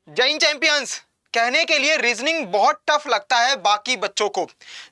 जय हिंद चैंपियंस। कहने के लिए रीजनिंग बहुत टफ लगता है बाकी बच्चों को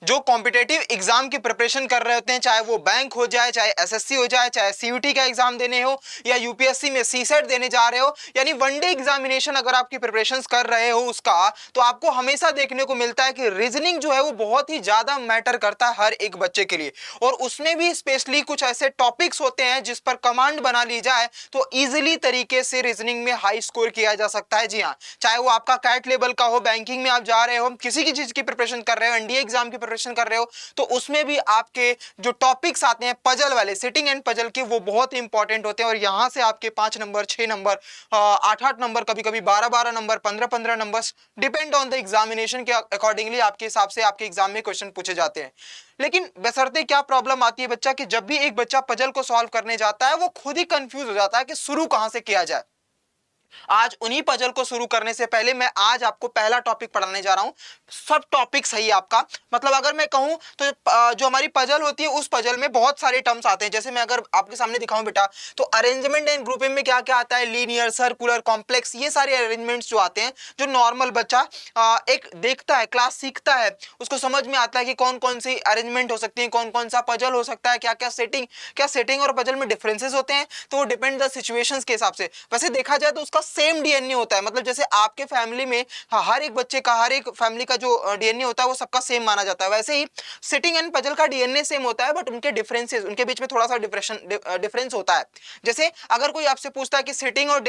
जो कॉम्पिटेटिव एग्जाम की प्रिपरेशन कर रहे होते हैं, चाहे वो बैंक हो जाए, चाहे एसएससी हो जाए, चाहे सीयूटी का एग्जाम देने हो या यूपीएससी में सीसेट देने जा रहे हो, यानी वनडे एग्जामिनेशन अगर आपकी प्रिपरेशन कर रहे हो उसका, तो आपको हमेशा देखने को मिलता है कि रीजनिंग जो है वो बहुत ही ज्यादा मैटर करता है हर एक बच्चे के लिए। और उसमें भी स्पेशली कुछ ऐसे टॉपिक्स होते हैं जिस पर कमांड बना ली जाए तो इजिली तरीके से रीजनिंग में हाई स्कोर किया जा सकता है। जी हाँ, चाहे वो आपका कैट लेवल का हो, बैंकिंग में आप जा रहे हो, किसी की चीज की प्रिपरेशन कर रहे हो, एनडीए एग्जाम की प्रिपरेशन कर रहे हो, तो उसमें भी आपके जो टॉपिक्स आते हैं पजल वाले, सिटिंग एंड पजल के, वो बहुत ही इंपॉर्टेंट होते हैं। और यहां से आपके 5 नंबर, 6 नंबर, 8 8 नंबर, कभी कभी 12 12 number, 15 15 number, depend on the examination के अकॉर्डिंगली आपके हिसाब से आपके एग्जाम में क्वेश्चन पूछे जाते हैं। लेकिन बशर्ते क्या प्रॉब्लम आती है बच्चा कि जब भी एक बच्चा पजल को सॉल्व करने जाता है वो खुद ही कंफ्यूज हो जाता है कि शुरू कहां से किया जाए। आज उन्हीं पजल को शुरू करने से पहले मैं आज आपको पहला टॉपिक पढ़ाने जा रहा हूं। सब टॉपिक सही है आपका, मतलब अगर मैं कहूं तो जो हमारी पजल होती है उस पजल में बहुत सारे टर्म्स आते हैं। जैसे मैं अगर आपके सामने दिखाऊं बेटा, तो अरेंजमेंट एंड ग्रुपिंग में क्या क्या आता है, लीनियर, सर्कुलर, कॉम्प्लेक्स, ये सारे अरेंजमेंट्स जो आते हैं, जो नॉर्मल बच्चा एक देखता है, क्लास सीखता है, उसको समझ में आता है कि कौन कौन सी अरेंजमेंट हो सकती है, कौन कौन सा पजल हो सकता है, क्या सेटिंग और पजल में डिफरेंसेस होते हैं, तो वो डिपेंड द सिचुएशंस के हिसाब से। वैसे देखा जाए तो उसका सेम डीएनए होता है, मतलब जैसे आपके फैमिली में हर एक बच्चे का, हर एक फैमिली का जो डीएनए होता है वो सबका सेम माना जाता है, वैसे ही सिटिंग एंड पजल का डीएनए सेम होता है, बट उनके डिफरेंसेस, उनके बीच में थोड़ा सा डिफरेंस होता है। जैसे अगर कोई आपसे पूछता है कि सिटिंग और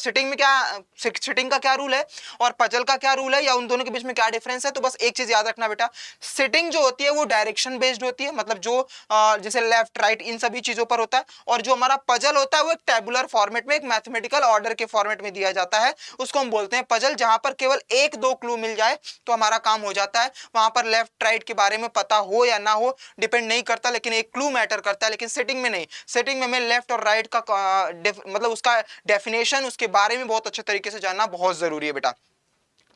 सिटिंग में क्या, सिटिंग का क्या रूल है और पजल का क्या रूल है, या उन दोनों के बीच में क्या डिफरेंस है, तो बस एक चीज याद रखना बेटा, सिटिंग जो होती है वो डायरेक्शन बेस्ड होती है, मतलब जो जैसे लेफ्ट राइट इन सभी चीजों पर होता है। और जो हमारा पजल होता है वो एक टेबुलर फॉर्मेट में, एक मैथमेटिकल ऑर्डर के फॉर्मेट में दिया जाता है, उसको हम बोलते हैं पजल। जहां पर केवल एक दो क्लू मिल जाए तो हमारा काम हो जाता है, वहां पर लेफ्ट राइट के बारे में पता हो या ना हो डिपेंड नहीं करता, लेकिन एक क्लू मैटर करता है। लेकिन सेटिंग में नहीं, सेटिंग में हमें लेफ्ट और राइट का मतलब उसका डेफिनेशन, उसके बारे में बहुत अच्छे तरीके से जानना बहुत जरूरी है बेटा।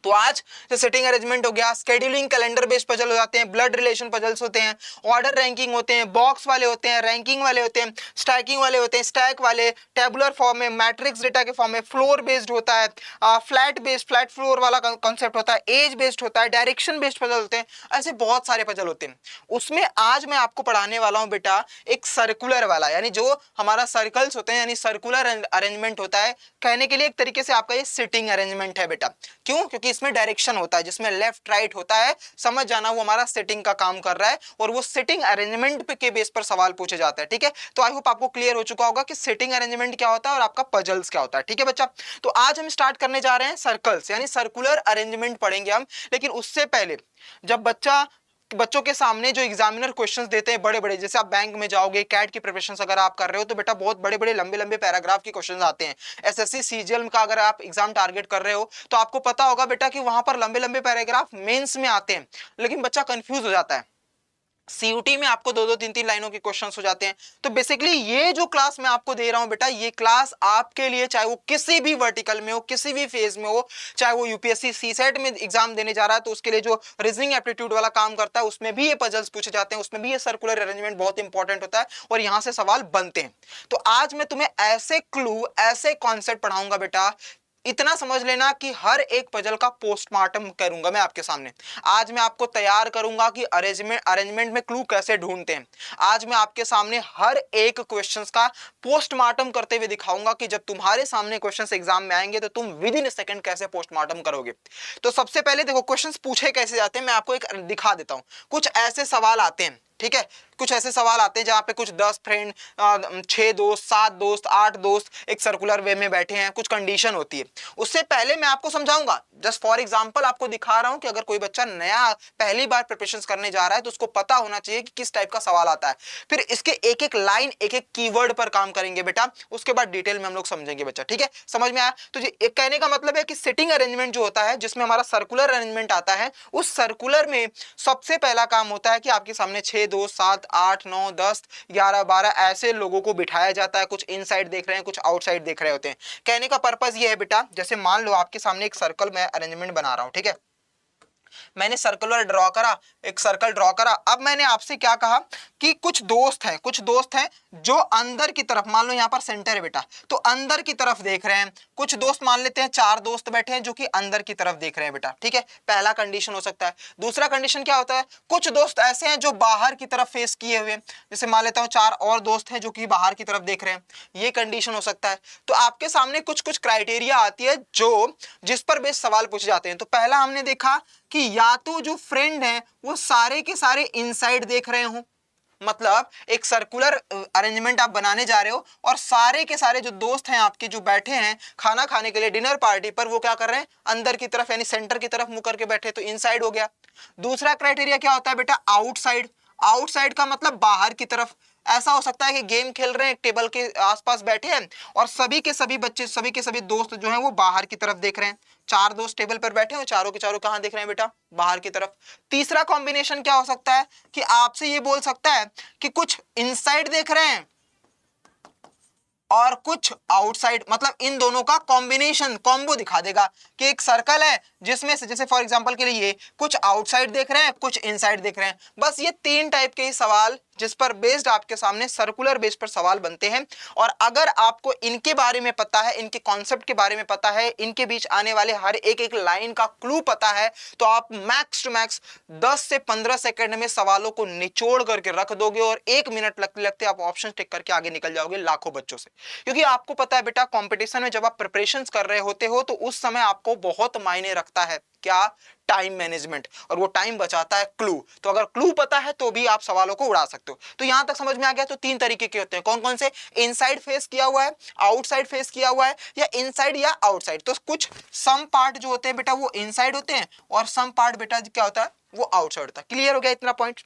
तो आज जो सेटिंग अरेंजमेंट हो गया, स्केड्यूलिंग, कैलेंडर बेस्ड पजल हो जाते हैं, ब्लड रिलेशन पजल्स होते हैं, ऑर्डर रैंकिंग होते हैं, बॉक्स वाले होते हैं, रैंकिंग वाले होते हैं, स्टैकिंग वाले होते हैं, स्टैक वाले, टेबुलर फॉर्म में, मैट्रिक्स डेटा के फॉर्म में, फ्लोर बेस्ड होता है, फ्लैट बेस्ड, फ्लैट फ्लोर वाला कॉन्सेप्ट होता है, एज बेस्ड होता है, डायरेक्शन बेस्ड पजल होते हैं, ऐसे बहुत सारे पजल होते हैं। उसमें आज मैं आपको पढ़ाने वाला हूं बेटा एक सर्कुलर वाला, यानी जो हमारा सर्कल्स होते हैं, यानी सर्कुलर अरेंजमेंट होता है। कहने के लिए एक तरीके से आपका ये सिटिंग अरेंजमेंट है बेटा। क्यों? क्योंकि इसमें डायरेक्शन होता है, जिसमें लेफ्ट राइट होता है, समझ जाना वो हमारा सेटिंग का काम कर रहा है, और वो सेटिंग अरेंजमेंट के बेस पर सवाल पूछे जाते हैं। ठीक है, तो आई होप आपको क्लियर हो चुका होगा कि सेटिंग अरेंजमेंट क्या होता है और आपका पजल्स क्या होता है। ठीक है बच्चा, तो आज हम स्टार्ट करने जा रहे हैं सर्कल्स, यानी सर्कुलर अरेंजमेंट पढ़ेंगे हम। लेकिन उससे पहले, जब बच्चों के सामने जो एग्जामिनर क्वेश्चंस देते हैं बड़े बड़े, जैसे आप बैंक में जाओगे, कैट की प्रिपरेशन अगर आप कर रहे हो, तो बेटा बहुत बड़े बड़े लंबे लंबे पैराग्राफ के क्वेश्चंस आते हैं। एसएससी सीजीएल का अगर आप एग्जाम टारगेट कर रहे हो तो आपको पता होगा बेटा कि वहां पर लंबे लंबे पैराग्राफ मेंस में आते हैं, लेकिन बच्चा कंफ्यूज हो जाता है। सीयूटी में आपको दो दो तीन तीन लाइनों के क्वेश्चंस हो जाते हैं। तो बेसिकली ये जो क्लास मैं आपको दे रहा हूं बेटा, ये क्लास आपके लिए, चाहे वो किसी भी वर्टिकल में हो, किसी भी फेज में हो, चाहे वो यूपीएससी सीसेट में एग्जाम देने जा रहा है तो उसके लिए जो रीजनिंग एप्टीट्यूड वाला काम करता है उसमें भी ये पजल्स पूछे जाते हैं, उसमें भी ये सर्कुलर अरेंजमेंट बहुत इंपॉर्टेंट होता है और यहां से सवाल बनते हैं। तो आज मैं तुम्हें ऐसे क्लू, ऐसे कॉन्सेप्ट पढ़ाऊंगा बेटा, इतना समझ लेना कि हर एक पजल का पोस्टमार्टम करूंगा मैं आपके सामने। आज मैं आपको तैयार करूंगा कि अरेंजमेंट में क्लू कैसे ढूंढते हैं। आज मैं आपके सामने हर एक क्वेश्चंस का पोस्टमार्टम करते हुए दिखाऊंगा कि जब तुम्हारे सामने क्वेश्चंस एग्जाम में आएंगे तो तुम विद इन सेकंड कैसे पोस्टमार्टम करोगे। तो सबसे पहले देखो क्वेश्चंस पूछे कैसे जाते हैं, मैं आपको एक दिखा देता हूं। कुछ ऐसे सवाल आते हैं, ठीक है, कुछ ऐसे सवाल आते हैं जहां पे कुछ 10 फ्रेंड, 6 दोस्त, 7 दोस्त, 8 दोस्त एक सर्कुलर वे में बैठे हैं, कुछ कंडीशन होती है। उससे पहले मैं आपको समझाऊंगा, जस्ट फॉर एग्जांपल आपको दिखा रहा हूं कि अगर कोई बच्चा नया पहली बार प्रिपरेशन करने जा रहा है तो उसको पता होना चाहिए कि किस टाइप का सवाल आता है। फिर इसके एक एक लाइन, एक एक कीवर्ड पर काम करेंगे बेटा, उसके बाद डिटेल में हम लोग समझेंगे बच्चा। ठीक है, समझ में आया? तो ये एक कहने का मतलब है कि सिटिंग अरेंजमेंट जो होता है, जिसमें हमारा सर्कुलर अरेंजमेंट आता है, उस सर्कुलर में सबसे पहला काम होता है कि आपके सामने 6 2 7 8 9 10 11 12 ऐसे लोगों को बिठाया जाता है। कुछ इनसाइड देख रहे हैं, कुछ आउटसाइड देख रहे होते हैं। कहने का पर्पस ये है बेटा, जैसे मान लो आपके सामने एक सर्कल में अरेंजमेंट बना रहा हूं, ठीक है, मैंने सर्कुलर ड्रॉ करा, एक सर्कल ड्रॉ करा। अब मैंने आपसे क्या कहा कि कुछ दोस्त हैं जो अंदर की तरफ, मान लो यहाँ पर सेंटर है बेटा, तो अंदर की तरफ देख रहे हैं। कुछ दोस्त मान लेते हैं 4 दोस्त बैठे हैं जो कि अंदर की तरफ देख रहे हैं बेटा, ठीक है, पहला कंडीशन हो सकता है। दूसरा कंडीशन क्या होता है, कुछ दोस्त ऐसे हैं जो बाहर की तरफ फेस किए हुए हैं, जैसे मान लेता हूँ 4 और दोस्त हैं जो कि बाहर की तरफ देख रहे हैं, ये कंडीशन हो सकता है। तो आपके सामने कुछ कुछ क्राइटेरिया आती है जो जिस पर बेस सवाल पूछे जाते हैं। तो पहला हमने देखा कि या तो जो फ्रेंड हैं वो सारे के सारे इनसाइड देख रहे हो, मतलब एक सर्कुलर अरेंजमेंट आप बनाने जा रहे हो और सारे के सारे जो दोस्त हैं आपके जो बैठे हैं खाना खाने के लिए डिनर पार्टी पर, वो क्या कर रहे हैं, अंदर की तरफ यानी सेंटर की तरफ मुंह करके बैठे, तो इनसाइड हो गया। दूसरा क्राइटेरिया क्या होता है बेटा, आउटसाइड। आउटसाइड का मतलब बाहर की तरफ। ऐसा हो सकता है कि गेम खेल रहे हैं, एक टेबल के आसपास बैठे हैं और सभी के सभी बच्चे, सभी के सभी दोस्त जो हैं वो बाहर की तरफ देख रहे हैं। 4 दोस्त टेबल पर बैठे हैं, चारों के चारों कहां देख रहे हैं बेटा, बाहर की तरफ। तीसरा कॉम्बिनेशन क्या हो सकता है कि आपसे ये बोल सकता है कि कुछ इनसाइड देख रहे हैं और कुछ आउटसाइड, मतलब इन दोनों का कॉम्बिनेशन, कॉम्बो दिखा देगा कि एक सर्कल है जिसमें से, जैसे फॉर एग्जांपल के लिए ये कुछ आउटसाइड देख रहे हैं, कुछ इनसाइड देख रहे हैं। बस ये 3 टाइप के ही सवाल जिस पर बेस्ड आपके सामने सर्कुलर बेस पर सवाल बनते हैं। और अगर आपको इनके बारे में पता है, इनके कॉन्सेप्ट के बारे में पता है, इनके बीच आने वाले हर एक एक लाइन का क्लू पता है, तो आप मैक्स टू मैक्स 10 से 15 सेकंड में सवालों को निचोड़ करके रख दोगे और 1 मिनट लगते लगते आप ऑप्शन टिक करके आगे निकल जाओगे लाखों बच्चों से। क्योंकि आपको पता है बेटा, कंपटीशन में जब आप प्रिपरेशंस कर रहे होते हो तो उस समय आपको बहुत मायने रखता है क्या, टाइम मैनेजमेंट, और वो टाइम बचाता है क्लू। तो अगर क्लू पता है तो भी आप सवालों को उड़ा सकते हो। तो यहां तक समझ में आ गया। तो 3 तरीके के होते हैं, कौन कौन से, इनसाइड फेस किया हुआ है, आउटसाइड फेस किया हुआ है, या इनसाइड या आउटसाइड। तो कुछ सम पार्ट जो होते हैं बेटा वो इनसाइड होते हैं और सम पार्ट बेटा क्या होता है, वो आउटसाइड होता है। क्लियर हो गया इतना पॉइंट।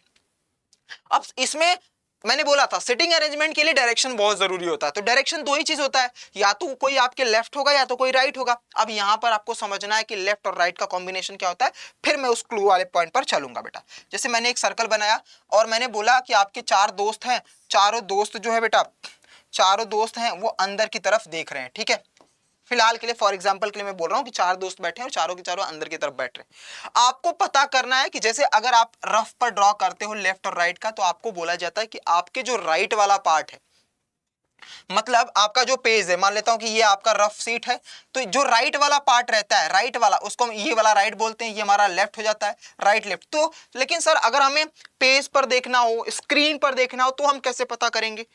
अब इसमें मैंने बोला था सिटिंग अरेंजमेंट के लिए डायरेक्शन बहुत जरूरी होता है। तो डायरेक्शन 2 ही चीज होता है, या तो कोई आपके लेफ्ट होगा या तो कोई राइट होगा। अब यहां पर आपको समझना है कि लेफ्ट और राइट का कॉम्बिनेशन क्या होता है, फिर मैं उस क्लू वाले पॉइंट पर चलूंगा बेटा। जैसे मैंने एक सर्कल बनाया और मैंने बोला कि आपके 4 दोस्त हैं, चारों दोस्त जो है बेटा, चारों दोस्त हैं वो अंदर की तरफ देख रहे हैं, ठीक है। फिलहाल के लिए, फॉर एग्जांपल के लिए मैं बोल रहा हूं कि 4 दोस्त बैठे हैं और चारों के चारों अंदर की तरफ बैठ रहे हैं। आपको पता करना है कि जैसे अगर आप रफ पर ड्रॉ करते हो लेफ्ट और राइट का, तो आपको बोला जाता है कि आपके जो राइट वाला पार्ट है, मतलब आपका जो पेज है, मान लेता हूं कि ये आपका रफ सीट है, तो जो राइट वाला पार्ट रहता है, राइट वाला, उसको हम ये वाला राइट बोलते हैं, ये हमारा लेफ्ट हो जाता है, राइट लेफ्ट। तो लेकिन सर अगर हमें पेज पर देखना हो, स्क्रीन पर देखना हो, तो हम कैसे पता करेंगे।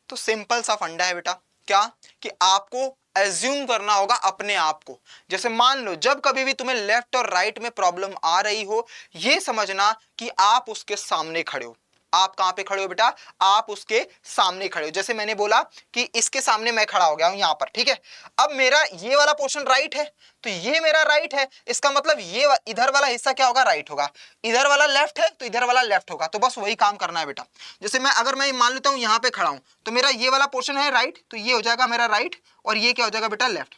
तो सिंपल सा फंडा है बेटा, क्या कि आपको एज्यूम करना होगा अपने आप को। जैसे मान लो जब कभी भी तुम्हें लेफ्ट और राइट में प्रॉब्लम आ रही हो, यह समझना कि आप उसके सामने खड़े हो। आप कहां पे खड़े हो बेटा, आप उसके सामने खड़े हो। जैसे मैंने बोला कि इसके सामने मैं खड़ा हो गया हूं यहां पर, ठीक है। अब मेरा ये वाला पोर्शन राइट है, तो ये मेरा राइट है, इसका मतलब ये इधर वाला हिस्सा क्या होगा, राइट होगा। इधर वाला लेफ्ट है तो इधर वाला लेफ्ट होगा। तो बस वही काम करना है बेटा। जैसे अगर मैं मान लेता हूं यहां पे खड़ा हूं, तो मेरा ये वाला पोर्शन है राइट, तो ये हो जाएगा मेरा राइट और ये क्या हो जाएगा बेटा, लेफ्ट।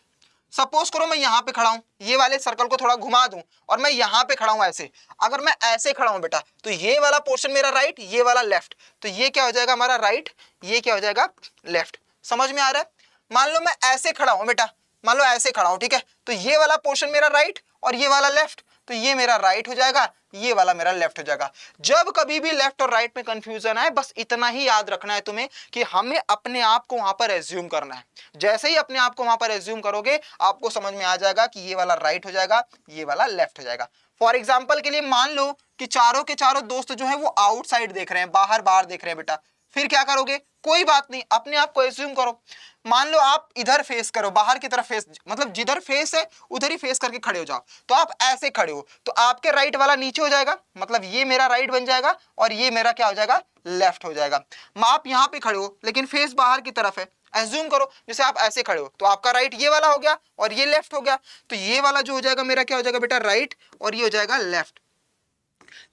सपोज करो मैं यहां पे खड़ा हूं, ये वाले सर्कल को थोड़ा घुमा दूं और मैं यहां पे खड़ा हूं ऐसे। अगर मैं ऐसे खड़ा हूं बेटा, तो ये वाला पोर्शन मेरा राइट, ये वाला लेफ्ट, तो ये क्या हो जाएगा हमारा राइट, ये क्या हो जाएगा लेफ्ट। समझ में आ रहा है। मान लो मैं ऐसे खड़ा हूं बेटा, मान लो ऐसे खड़ा हूं, ठीक है, तो ये वाला पोर्शन मेरा राइट और ये वाला लेफ्ट, तो ये मेरा राइट हो जाएगा, ये वाला मेरा लेफ्ट हो जाएगा। जब कभी भी लेफ्ट और राइट में कंफ्यूजन आए, बस इतना ही याद रखना है तुम्हें कि हमें अपने आप को वहां पर एज्यूम करना है। जैसे ही अपने आप को वहां पर एज्यूम करोगे, आपको समझ में आ जाएगा कि ये वाला राइट हो जाएगा, ये वाला लेफ्ट हो जाएगा। फॉर एग्जाम्पल के लिए मान लो कि चारों के चारों दोस्त जो है वो आउटसाइड देख रहे हैं, बाहर बाहर देख रहे हैं बेटा, फिर क्या करोगे, कोई बात नहीं, अपने आप को एज्यूम करो। मान लो आप इधर फेस करो, बाहर की तरफ फेस, मतलब जिधर फेस है उधर ही फेस करके खड़े हो जाओ। तो आप ऐसे खड़े हो, तो आपके राइट वाला नीचे हो जाएगा, मतलब ये मेरा राइट बन जाएगा और ये मेरा क्या हो जाएगा, लेफ्ट हो जाएगा। आप यहां पे खड़े हो लेकिन फेस बाहर की तरफ है, एज्यूम करो जैसे आप ऐसे खड़े हो, तो आपका राइट ये वाला हो गया और ये लेफ्ट हो गया। तो ये वाला जो हो जाएगा मेरा क्या हो जाएगा बेटा, राइट, और ये हो जाएगा लेफ्ट।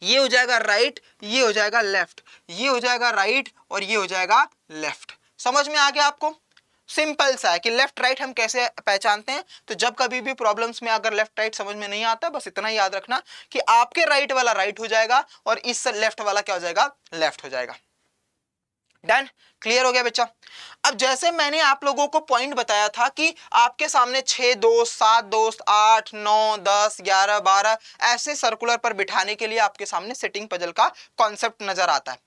ये हो जाएगा राइट, ये हो जाएगा लेफ्ट, ये हो जाएगा राइट और ये हो जाएगा लेफ्ट। समझ में आ गया आपको। सिंपल सा है कि लेफ्ट राइट हम कैसे पहचानते हैं। तो जब कभी भी प्रॉब्लम्स में अगर लेफ्ट राइट समझ में नहीं आता, बस इतना ही याद रखना कि आपके राइट वाला राइट हो जाएगा और इस लेफ्ट वाला क्या हो जाएगा, लेफ्ट हो जाएगा। डन, क्लियर हो गया बच्चा। अब जैसे मैंने आप लोगों को पॉइंट बताया था कि आपके सामने 6 दोस्त, 7 दोस्त, 8, 9, 10, 11, 12 ऐसे सर्कुलर पर बिठाने के लिए आपके सामने सिटिंग पजल का कॉन्सेप्ट नजर आता है।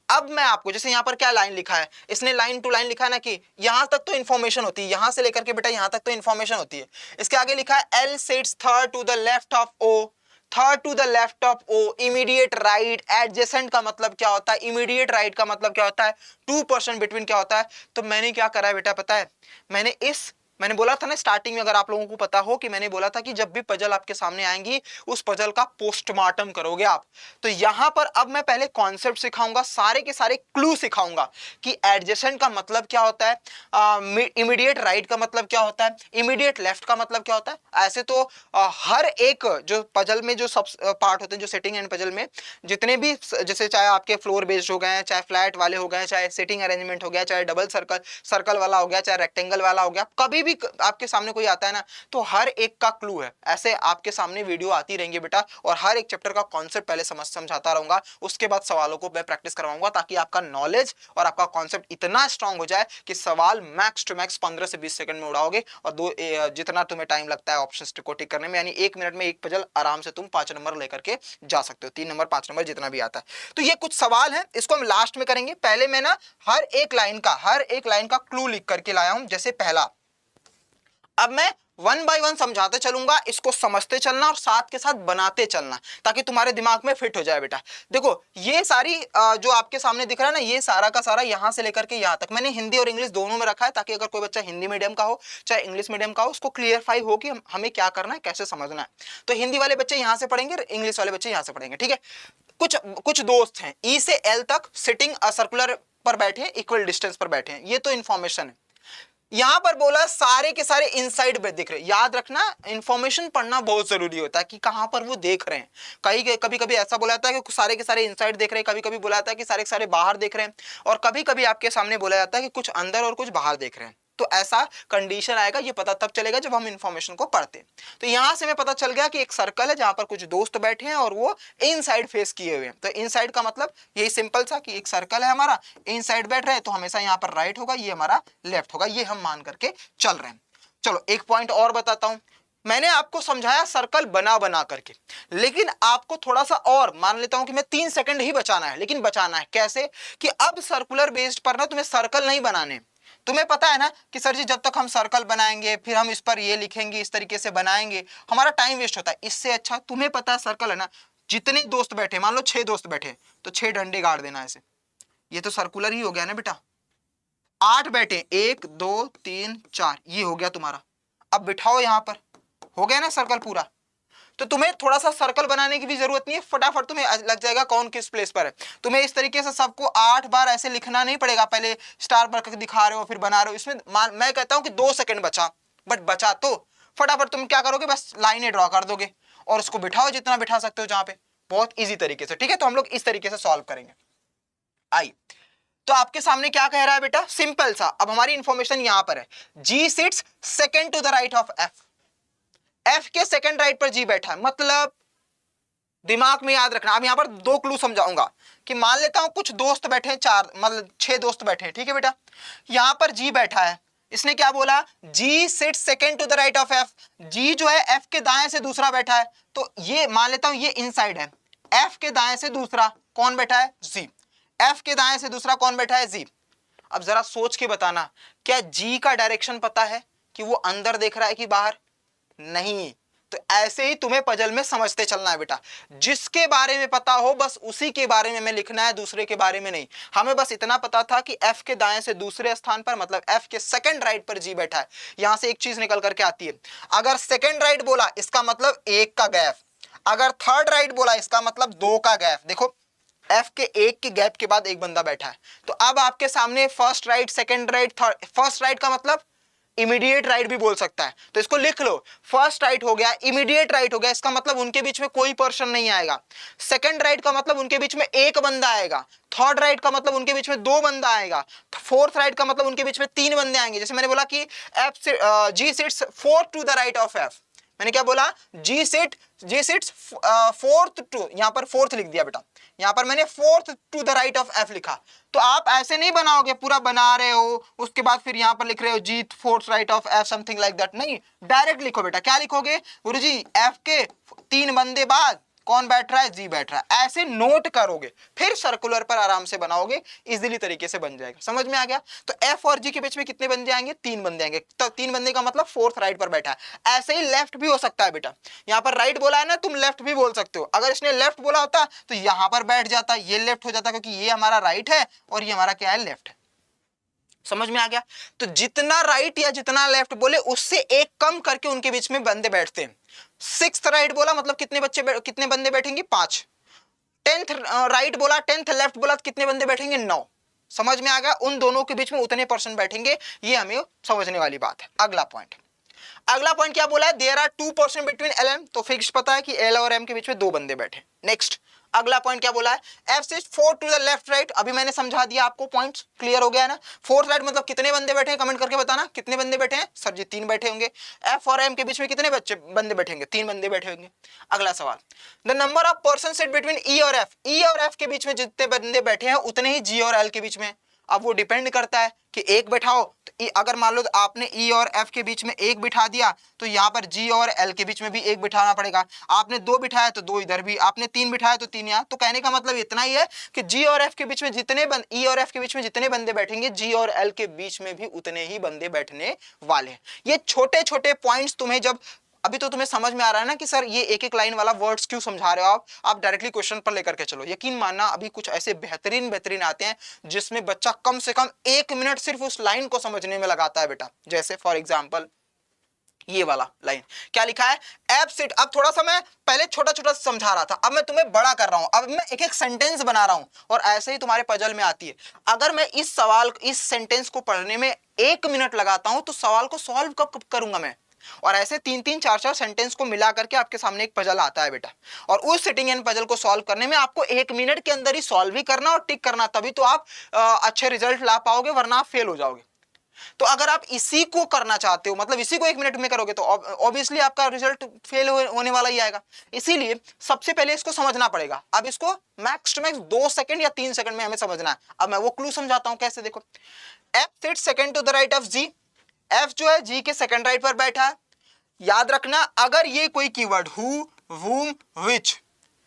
अब मैं आपको, जैसे यहां पर क्या लाइन लिखा है, इसने लाइन टू लाइन लिखा है ना कि यहां तक तो इंफॉर्मेशन होती है, यहां से लेकर के बेटा यहां तक तो इंफॉर्मेशन होती है। इसके आगे लिखा है L sits third to the left of O, third to the left of O, immediate right, adjacent का मतलब क्या होता है, इमीडिएट राइट का मतलब क्या होता है, 2% बिटवीन क्या होता है। तो मैंने क्या करा है बेटा पता है, मैंने बोला था ना स्टार्टिंग में, अगर आप लोगों को पता हो कि मैंने बोला था कि जब भी पजल आपके सामने आएंगी उस पजल का पोस्टमार्टम करोगे आप। तो यहां पर अब मैं पहले कॉन्सेप्ट सिखाऊंगा, सारे के सारे क्लू सिखाऊंगा कि एडजेसेंट का मतलब क्या होता है, इमीडिएट राइट का मतलब क्या होता है, इमीडिएट लेफ्ट का मतलब क्या होता है। ऐसे तो हर एक जो पजल में जो सब पार्ट होते हैं, जो सिटिंग एंड पजल में जितने भी, जैसे चाहे आपके फ्लोर बेस्ड हो गए, चाहे फ्लैट वाले हो गए, चाहे सिटिंग अरेंजमेंट हो गया, चाहे डबल सर्कल सर्कल वाला हो गया, चाहे रेक्टेंगल वाला हो गया, कभी भी आपके सामने कोई आता है ना तो हर एक का क्लू है। ऐसे आपके सामने वीडियो आती रहेंगी बेटा, और हर एक चैप्टर का कॉन्सेप्ट पहले समझाता रहूंगा, उसके बाद सवालों को मैं प्रैक्टिस करवाऊंगा, ताकि आपका नॉलेज और आपका कॉन्सेप्ट इतना स्ट्रांग हो जाए कि सवाल मैक्स टू मैक्स 15 से 20 सेकंड में उड़ाओगे, और जितना तुम्हें टाइम लगता है ऑप्शन को टिक करने में, यानी 1 मिनट में एक पजल आराम से तुम 5 नंबर लेकर के जा सकते हो, 3 नंबर 5 नंबर जितना भी आता है। तो ये कुछ सवाल है, इसको हम लास्ट में करेंगे। पहले मैं ना हर एक लाइन का क्लू लिख करके लाया हूं। जैसे पहला, अब मैं 1 बाय 1 समझाते चलूंगा, इसको समझते चलना और साथ के साथ बनाते चलना, ताकि तुम्हारे दिमाग में फिट हो जाए बेटा। देखो ये सारी जो आपके सामने दिख रहा है ना, ये सारा का सारा यहां से लेकर के यहां तक मैंने हिंदी और इंग्लिश दोनों में रखा है, ताकि अगर कोई बच्चा हिंदी मीडियम का हो चाहे इंग्लिश मीडियम का हो, उसको क्लियरफाई हो कि हमें क्या करना है, कैसे समझना है। तो हिंदी वाले बच्चे यहां से पढ़ेंगे, इंग्लिश वाले बच्चे यहां से पढ़ेंगे, ठीक है। कुछ दोस्त हैं ई से एल तक सिटिंग सर्कुलर पर बैठे, इक्वल डिस्टेंस पर बैठे हैं, ये तो इंफॉर्मेशन है। यहां पर बोला सारे के सारे इनसाइड पे दिख रहे। याद रखना, इंफॉर्मेशन पढ़ना बहुत जरूरी होता है कि कहां पर वो देख रहे हैं। कभी कभी ऐसा बोला जाता है कि सारे के सारे इनसाइड देख रहे हैं, कभी कभी बोला जाता है कि सारे के सारे बाहर देख रहे हैं, और कभी कभी आपके सामने बोला जाता है कि कुछ अंदर और कुछ बाहर देख रहे हैं। तो ऐसा कंडीशन आएगा, ये पता तब चलेगा जब हम इंफॉर्मेशन को पढ़ते हैं। तो यहां से हमें पता चल गया कि एक सर्कल है जहां पर कुछ दोस्त बैठे हैं और वो इनसाइड फेस किए हुए हैं। तो इनसाइड का मतलब यही सिंपल सा कि एक सर्कल है हमारा, इनसाइड बैठ रहे हैं तो हमेशा यहां पर राइट होगा, ये हमारा लेफ्ट होगा, ये हम मान करके चल रहे हैं। चलो एक पॉइंट और बताता हूं। मैंने आपको समझाया सर्कल बना बना करके, लेकिन आपको थोड़ा सा और मान लेता हूं कि मैं 3 सेकंड ही बचाना है, लेकिन बचाना है कैसे, कि अब सर्कुलर बेस्ड पर ना तुम्हें सर्कल नहीं बनाने। तुम्हें पता है ना कि सर जी जब तक हम सर्कल बनाएंगे फिर हम इस पर ये लिखेंगे, इस तरीके से बनाएंगे, हमारा टाइम वेस्ट होता है। इससे अच्छा तुम्हें पता है सर्कल है ना, जितने दोस्त बैठे, मान लो 6 दोस्त बैठे, तो 6 डंडे गाड़ देना ऐसे, ये तो सर्कुलर ही हो गया ना बेटा। 8 बैठे, 1 2 3 4, ये हो गया तुम्हारा। अब बिठाओ यहां पर, हो गया ना सर्कल पूरा। तो तुम्हें थोड़ा सा सर्कल बनाने की भी जरूरत नहीं है, फटाफट तुम्हें लग जाएगा कौन किस प्लेस पर है। तुम्हें इस तरीके से सबको 8 बार ऐसे लिखना नहीं पड़ेगा, पहले स्टार पर दिखा रहे हो फिर बना रहे हो, इसमें मैं कहता हूं कि 2 सेकंड बचा, बट बचा तो फटाफट तुम क्या करोगे, बस लाइनें ड्रॉ कर दोगे और उसको बिठाओ जितना बिठा सकते हो जहां पे, बहुत ईजी तरीके से, ठीक है। तो हम लोग इस तरीके से सॉल्व करेंगे। आई, तो आपके सामने क्या कह रहा है बेटा, सिंपल सा। अब हमारी इंफॉर्मेशन यहां पर है, G sits second to the right of F, F के सेकंड राइट पर जी बैठा है, मतलब दिमाग में याद रखना। अब यहां पर 2 क्लू समझाऊंगा कि मान लेता हूं कुछ दोस्त बैठे हैं, 4 मतलब 6 दोस्त बैठे हैं, ठीक है बेटा। यहां पर जी बैठा है, इसने क्या बोला, G sit second to the right of F, G जो है एफ के दाएं से दूसरा बैठा है, तो ये मान लेता हूं ये इनसाइड है। एफ के दाएं से दूसरा कौन बैठा है, जी। एफ के दाएं से दूसरा कौन बैठा है, जी। अब जरा सोच के बताना, क्या जी का डायरेक्शन पता है कि वो अंदर देख रहा है कि बाहर, नहीं। तो ऐसे ही तुम्हें पजल में समझते चलना है बेटा, जिसके बारे में पता हो बस उसी के बारे में हमें लिखना है, दूसरे के बारे में नहीं। हमें बस इतना पता था कि एफ के दाएं से दूसरे स्थान पर, मतलब एफ के सेकंड राइट पर जी बैठा है। यहां से एक चीज निकल करके आती है, अगर सेकंड राइट बोला इसका मतलब 1 का गैप, अगर थर्ड राइट बोला इसका मतलब 2 का गैप। देखो एफ के 1 के गैप के बाद एक बंदा बैठा है, तो अब आपके सामने first right, second right, third, first right का मतलब इमीडिएट राइट भी बोल सकता है, तो इसको लिख लो, फर्स्ट राइट हो गया, इमीडिएट राइट हो गया, इसका मतलब उनके बीच में कोई पर्सन नहीं आएगा। सेकंड राइट का मतलब उनके बीच में एक बंदा आएगा, थर्ड राइट का मतलब उनके बीच में 2 बंदा आएगा, फोर्थ राइट का मतलब उनके बीच में 3 बंदे आएंगे। जैसे मैंने बोला कि F G sits fourth to the right of F, मैंने क्या बोला, जी सिट्स फोर्थ टू, यहां पर फोर्थ लिख दिया बेटा, यहां पर मैंने fourth to the right of F लिखा। तो आप ऐसे नहीं बनाओगे, पूरा बना रहे हो उसके बाद फिर यहां पर लिख रहे हो G fourth right of F something like that, नहीं, डायरेक्ट लिखो बेटा। क्या लिखोगे, गुरुजी एफ के 3 बंदे बाद कौन बैठ रहा है, जी बैठ रहा है, ऐसे नोट करोगे, फिर सर्कुलर पर आराम से बनाओगे, इजीली तरीके से बन जाएगा। समझ में आ गया। तो एफ और जी के बीच में कितने बंदे आएंगे, 3 बंदे आएंगे। तो 3 बंदे का मतलब फोर्थ राइट पर बैठा है। ऐसे ही लेफ्ट भी हो सकता है बेटा, यहां पर राइट बोला है ना, तुम लेफ्ट भी बोल सकते हो। अगर इसने लेफ्ट बोला होता तो यहां पर बैठ जाता, ये लेफ्ट हो जाता, क्योंकि ये हमारा राइट है और ये हमारा क्या है, लेफ्ट है। समझ में आ गया। तो जितना राइट या जितना लेफ्ट बोले उससे एक कम करके उनके बीच में बंदे बैठते हैं। 6th राइट बोला मतलब कितने बंदे बैठेंगे, 5। 10th राइट बोला, 10th लेफ्ट बोला तो कितने बंदे बैठेंगे, 9। समझ में आ गया, उन दोनों के बीच में उतने परसेंट बैठेंगे, ये हमें समझने वाली बात है। अगला पॉइंट क्या बोला है, there are 2% between L M, तो फिक्स पता है कि एल और एम के बीच में 2 बंदे बैठे। नेक्स्ट अगला पॉइंट क्या बोला है, F sits 4 to the left right, अभी मैंने समझा दिया आपको, पॉइंट्स क्लियर हो गया है ना। फोर्थ राइट मतलब कितने बंदे बैठे हैं, कमेंट करके बताना कितने बंदे बैठे हैं, सर जी 3 बैठे होंगे। एफ और एम के बीच में कितने बंदे बैठेंगे, 3 बंदे बैठे होंगे। अगला सवाल, the number of person sit between ई और एफ, ई और एफ के बीच में जितने बंदे बैठे हैं उतने ही जी और एल के बीच में। अब वो डिपेंड करता है कि एक बैठाओ तो अगर मान लो तो आपने ई और एफ के बीच में एक बिठा दिया तो यहाँ पर जी और एल के बीच में भी एक बिठाना पड़ेगा। आपने 2 बिठाया तो 2 इधर भी, आपने 3 बिठाया तो 3 यहाँ। तो कहने का मतलब इतना ही है कि जी और एफ के बीच में ई और एफ के बीच में जितने बंदे बैठेंगे, जी और एल के बीच में भी उतने ही बंदे बैठने वाले हैं। ये छोटे छोटे पॉइंट्स तुम्हें जब अभी तो तुम्हें समझ में आ रहा है ना कि सर ये एक एक लाइन वाला वर्ड्स क्यों समझा रहे हो आप डायरेक्टली क्वेश्चन पर लेकर के चलो। यकीन मानना अभी कुछ ऐसे बेहतरीन आते हैं जिसमें बच्चा कम से कम 1 मिनट सिर्फ उस लाइन को समझने में लगाता है बेटा। जैसे फॉर एग्जांपल ये वाला लाइन क्या लिखा है, एफ सिट। अब थोड़ा सा मैं पहले छोटा छोटा समझा रहा था, अब मैं तुम्हें बड़ा कर रहा हूं, अब मैं एक एक सेंटेंस बना रहा हूं और ऐसे ही तुम्हारे पजल में आती है। अगर मैं इस सेंटेंस को पढ़ने में 1 मिनट लगाता हूं तो सवाल को सॉल्व कब करूंगा मैं। और ऐसे 3-3 4-4 सेंटेंस को मिला करके आपके सामने एक पजल आता है बेटा, और उस सिटिंग एंड पजल को सॉल्व करने में आपको 1 मिनट के अंदर ही सॉल्व भी करना और टिक करना, तभी तो आप अच्छे रिजल्ट ला पाओगे, वरना आप फेल हो जाओगे। तो अगर आप इसी को करना चाहते हो, मतलब इसी को 1 मिनट में करोगे, तो ऑब्वियसली आपका रिजल्ट फेल होने वाला ही आएगा। इसीलिए सबसे पहले इसको समझना पड़ेगा। अब इसको मैक्स टू मैक्स 2 सेकंड या 3 सेकंड में हमें समझना है। अब मैं वो क्लू समझाता हूं कैसे, देखो, F sit second to the right of G, F जो है जी के सेकंड राइट पर बैठा है। याद रखना, अगर ये कोई कीवर्ड हु, वूम, विच,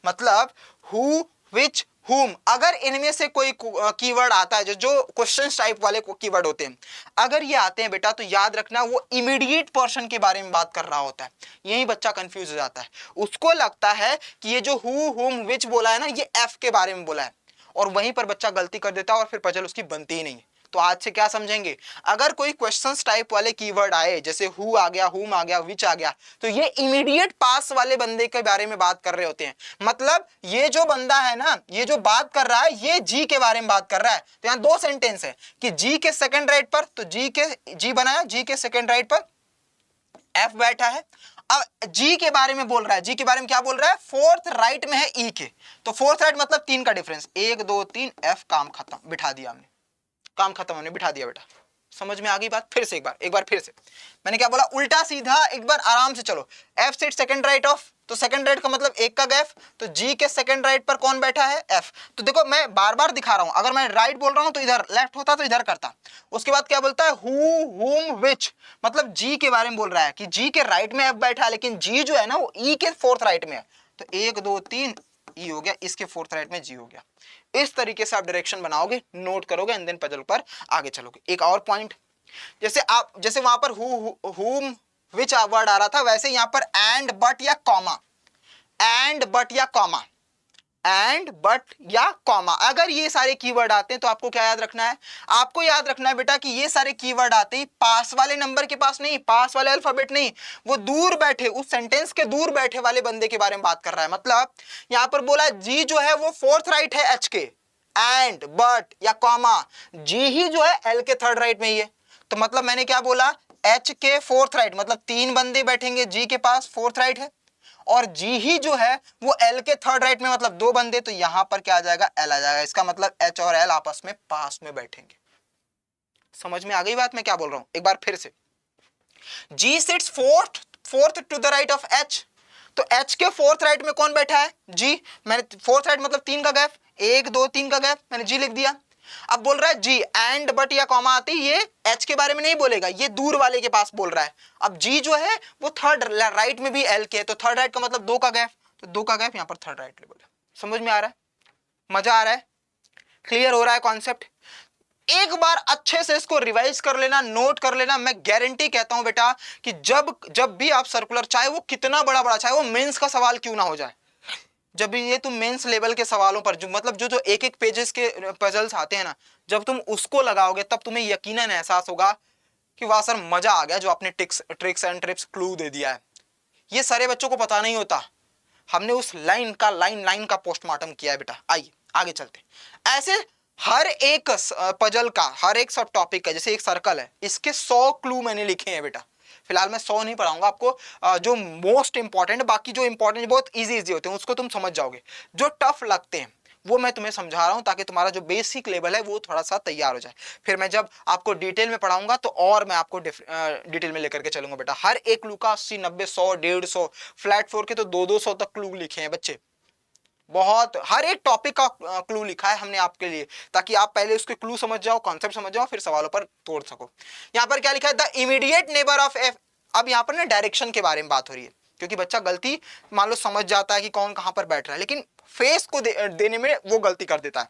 मतलब हु, विच, हुम, अगर इनमें से कोई कीवर्ड आता है जो क्वेश्चन टाइप वाले कीवर्ड होते हैं, अगर ये आते हैं बेटा, तो याद रखना वो इमीडिएट पर्सन के बारे में बात कर रहा होता है। यही बच्चा कंफ्यूज हो जाता है, उसको लगता है कि ये जो हु, हुम, विच बोला है ना, ये एफ के बारे में बोला है, और वहीं पर बच्चा गलती कर देता है और फिर पजल उसकी बनती ही नहीं है। तो आज से क्या समझेंगे, अगर कोई क्वेश्चंस टाइप वाले कीवर्ड आए, जैसे हु आ गया, हुम आ गया, विच आ गया, तो ये इमीडिएट पास वाले बंदे के बारे में बात कर रहे होते हैं। मतलब ये जो बंदा है ना, ये जो बात कर रहा है, ये जी के बारे में बात कर रहा है। तो यहाँ 2 सेंटेंस है कि जी के सेकंड राइट पर, तो जी बनाया, जी के सेकंड राइट पर एफ बैठा है। अब जी के बारे में बोल रहा है, जी के बारे में क्या बोल रहा है, फोर्थ राइट में है ई के, तो फोर्थ राइट मतलब 3 का डिफरेंस, 1 2 3, एफ, काम खत्म, बिठा दिया हमने, काम खत्म, हमने बिठा दिया बेटा। समझ में आ गई बात। फिर से एक बार फिर से मैंने क्या बोला, उल्टा सीधा एक बार आराम से चलो। F sit second right of, तो सेकंड राइट का मतलब 1 का गैप, तो जी के सेकंड राइट पर कौन बैठा है, एफ। तो देखो मैं बार बार दिखा रहा हूं, अगर मैं राइट बोल रहा हूं तो इधर, लेफ्ट होता तो इधर करता। उसके बाद क्या बोलता है, हु, हुम, विच, मतलब जी के बारे में बोल रहा है कि जी के राइट में एफ बैठा है, लेकिन जी जो है ना वो ई के फोर्थ राइट में है। तो 1 2 3 ई हो गया, इसके फोर्थ राइट में जी हो गया। इस तरीके से आप डायरेक्शन बनाओगे, नोट करोगे, एंड देन पजल पर आगे चलोगे। एक और पॉइंट, जैसे वहां पर हुम, विच वर्ड आ रहा था, वैसे यहां पर एंड बट या कॉमा, एंड बट या कॉमा, एंड बट या कॉमा, अगर ये सारे कीवर्ड आते हैं तो आपको क्या याद रखना है, आपको याद रखना है बेटा कि ये सारे कीवर्ड आते ही पास वाले नंबर के पास नहीं, पास वाले अल्फाबेट नहीं, वो दूर बैठे, उस सेंटेंस के दूर बैठे वाले बंदे के बारे में बात कर रहा है। मतलब यहां पर बोला जी जो है वो फोर्थ राइट है एच के, एंड बट या कॉमा, जी ही जो है एल के थर्ड राइट में ही है। तो मतलब मैंने क्या बोला, एच के फोर्थ राइट, मतलब 3 बंदे बैठेंगे जी के पास, फोर्थ राइट है, और जी ही जो है वो एल के थर्ड राइट में, मतलब 2 बंदे, तो यहां पर क्या आ जाएगा, एल आ जाएगा। इसका मतलब एच और एल आपस में पास में बैठेंगे। समझ में आ गई बात मैं क्या बोल रहा हूं, एक बार फिर से, G sits fourth fourth to the right of H, तो एच के फोर्थ राइट में कौन बैठा है? जी। मैंने फोर्थ राइट मतलब 3 का गैप, 1 2 3 का गैप, मैंने जी लिख दिया। अब बोल रहा है जी एंड बट या कॉमा आती, ये एच के बारे में नहीं बोलेगा, ये दूर वाले के पास बोल रहा है। अब जी जो है वो थर्ड राइट में भी एल के है, तो थर्ड राइट का मतलब 2 का गैप, तो 2 का गैप यहाँ पर थर्ड राइट ले बोला। समझ में आ रहा है? मजा आ रहा है? क्लियर हो रहा है कॉन्सेप्ट? एक बार अच्छे से इसको रिवाइज कर लेना, नोट कर लेना। मैं गारंटी कहता हूं बेटा कि जब भी आप सर्कुलर, चाहे वो कितना बड़ा बड़ा, चाहे वो मेंस का सवाल क्यों ना हो जाए, जब भी ये तुम मेंस लेवल के सवालों पर जो मतलब जो एक एक पेजेस के पजल्स आते हैं ना, जब तुम उसको लगाओगे तब तुम्हें यकीनन एहसास होगा कि वाह सर मजा आ गया, जो आपने ट्रिक्स एंड ट्रिप्स क्लू दे दिया है। ये सारे बच्चों को पता नहीं होता, हमने उस लाइन का पोस्टमार्टम किया है बेटा। आइए आगे चलते। ऐसे हर एक पजल का, हर एक सब टॉपिक का, जैसे एक सर्कल है, इसके 100 क्लू मैंने लिखे हैं बेटा। फिलहाल मैं 100 नहीं पढ़ाऊंगा आपको, जो मोस्ट इंपॉर्टेंट, बाकी जो इंपॉर्टेंट बहुत इजी होते हैं उसको तुम समझ जाओगे, जो टफ लगते हैं वो मैं तुम्हें समझा रहा हूं ताकि तुम्हारा जो बेसिक लेवल है वो थोड़ा सा तैयार हो जाए। फिर मैं जब आपको डिटेल में पढ़ाऊंगा तो और मैं आपको डिटेल में लेकर के चलूंगा बेटा। हर एक क्लू का 80 90 100 150, फ्लैट 4 के तो 200 तक क्लू लिखे हैं बच्चे। बहुत, हर एक टॉपिक का क्लू लिखा है हमने आपके लिए, ताकि आप पहले उसके क्लू समझ जाओ, कॉन्सेप्ट समझ जाओ, फिर सवालों पर तोड़ सको। यहां पर क्या लिखा है? The immediate neighbour of F. अब यहां पर ना डायरेक्शन के बारे में बात हो रही है, क्योंकि बच्चा गलती मान लो समझ जाता है कि कौन कहां पर बैठ रहा है, लेकिन फेस को देने में वो गलती कर देता है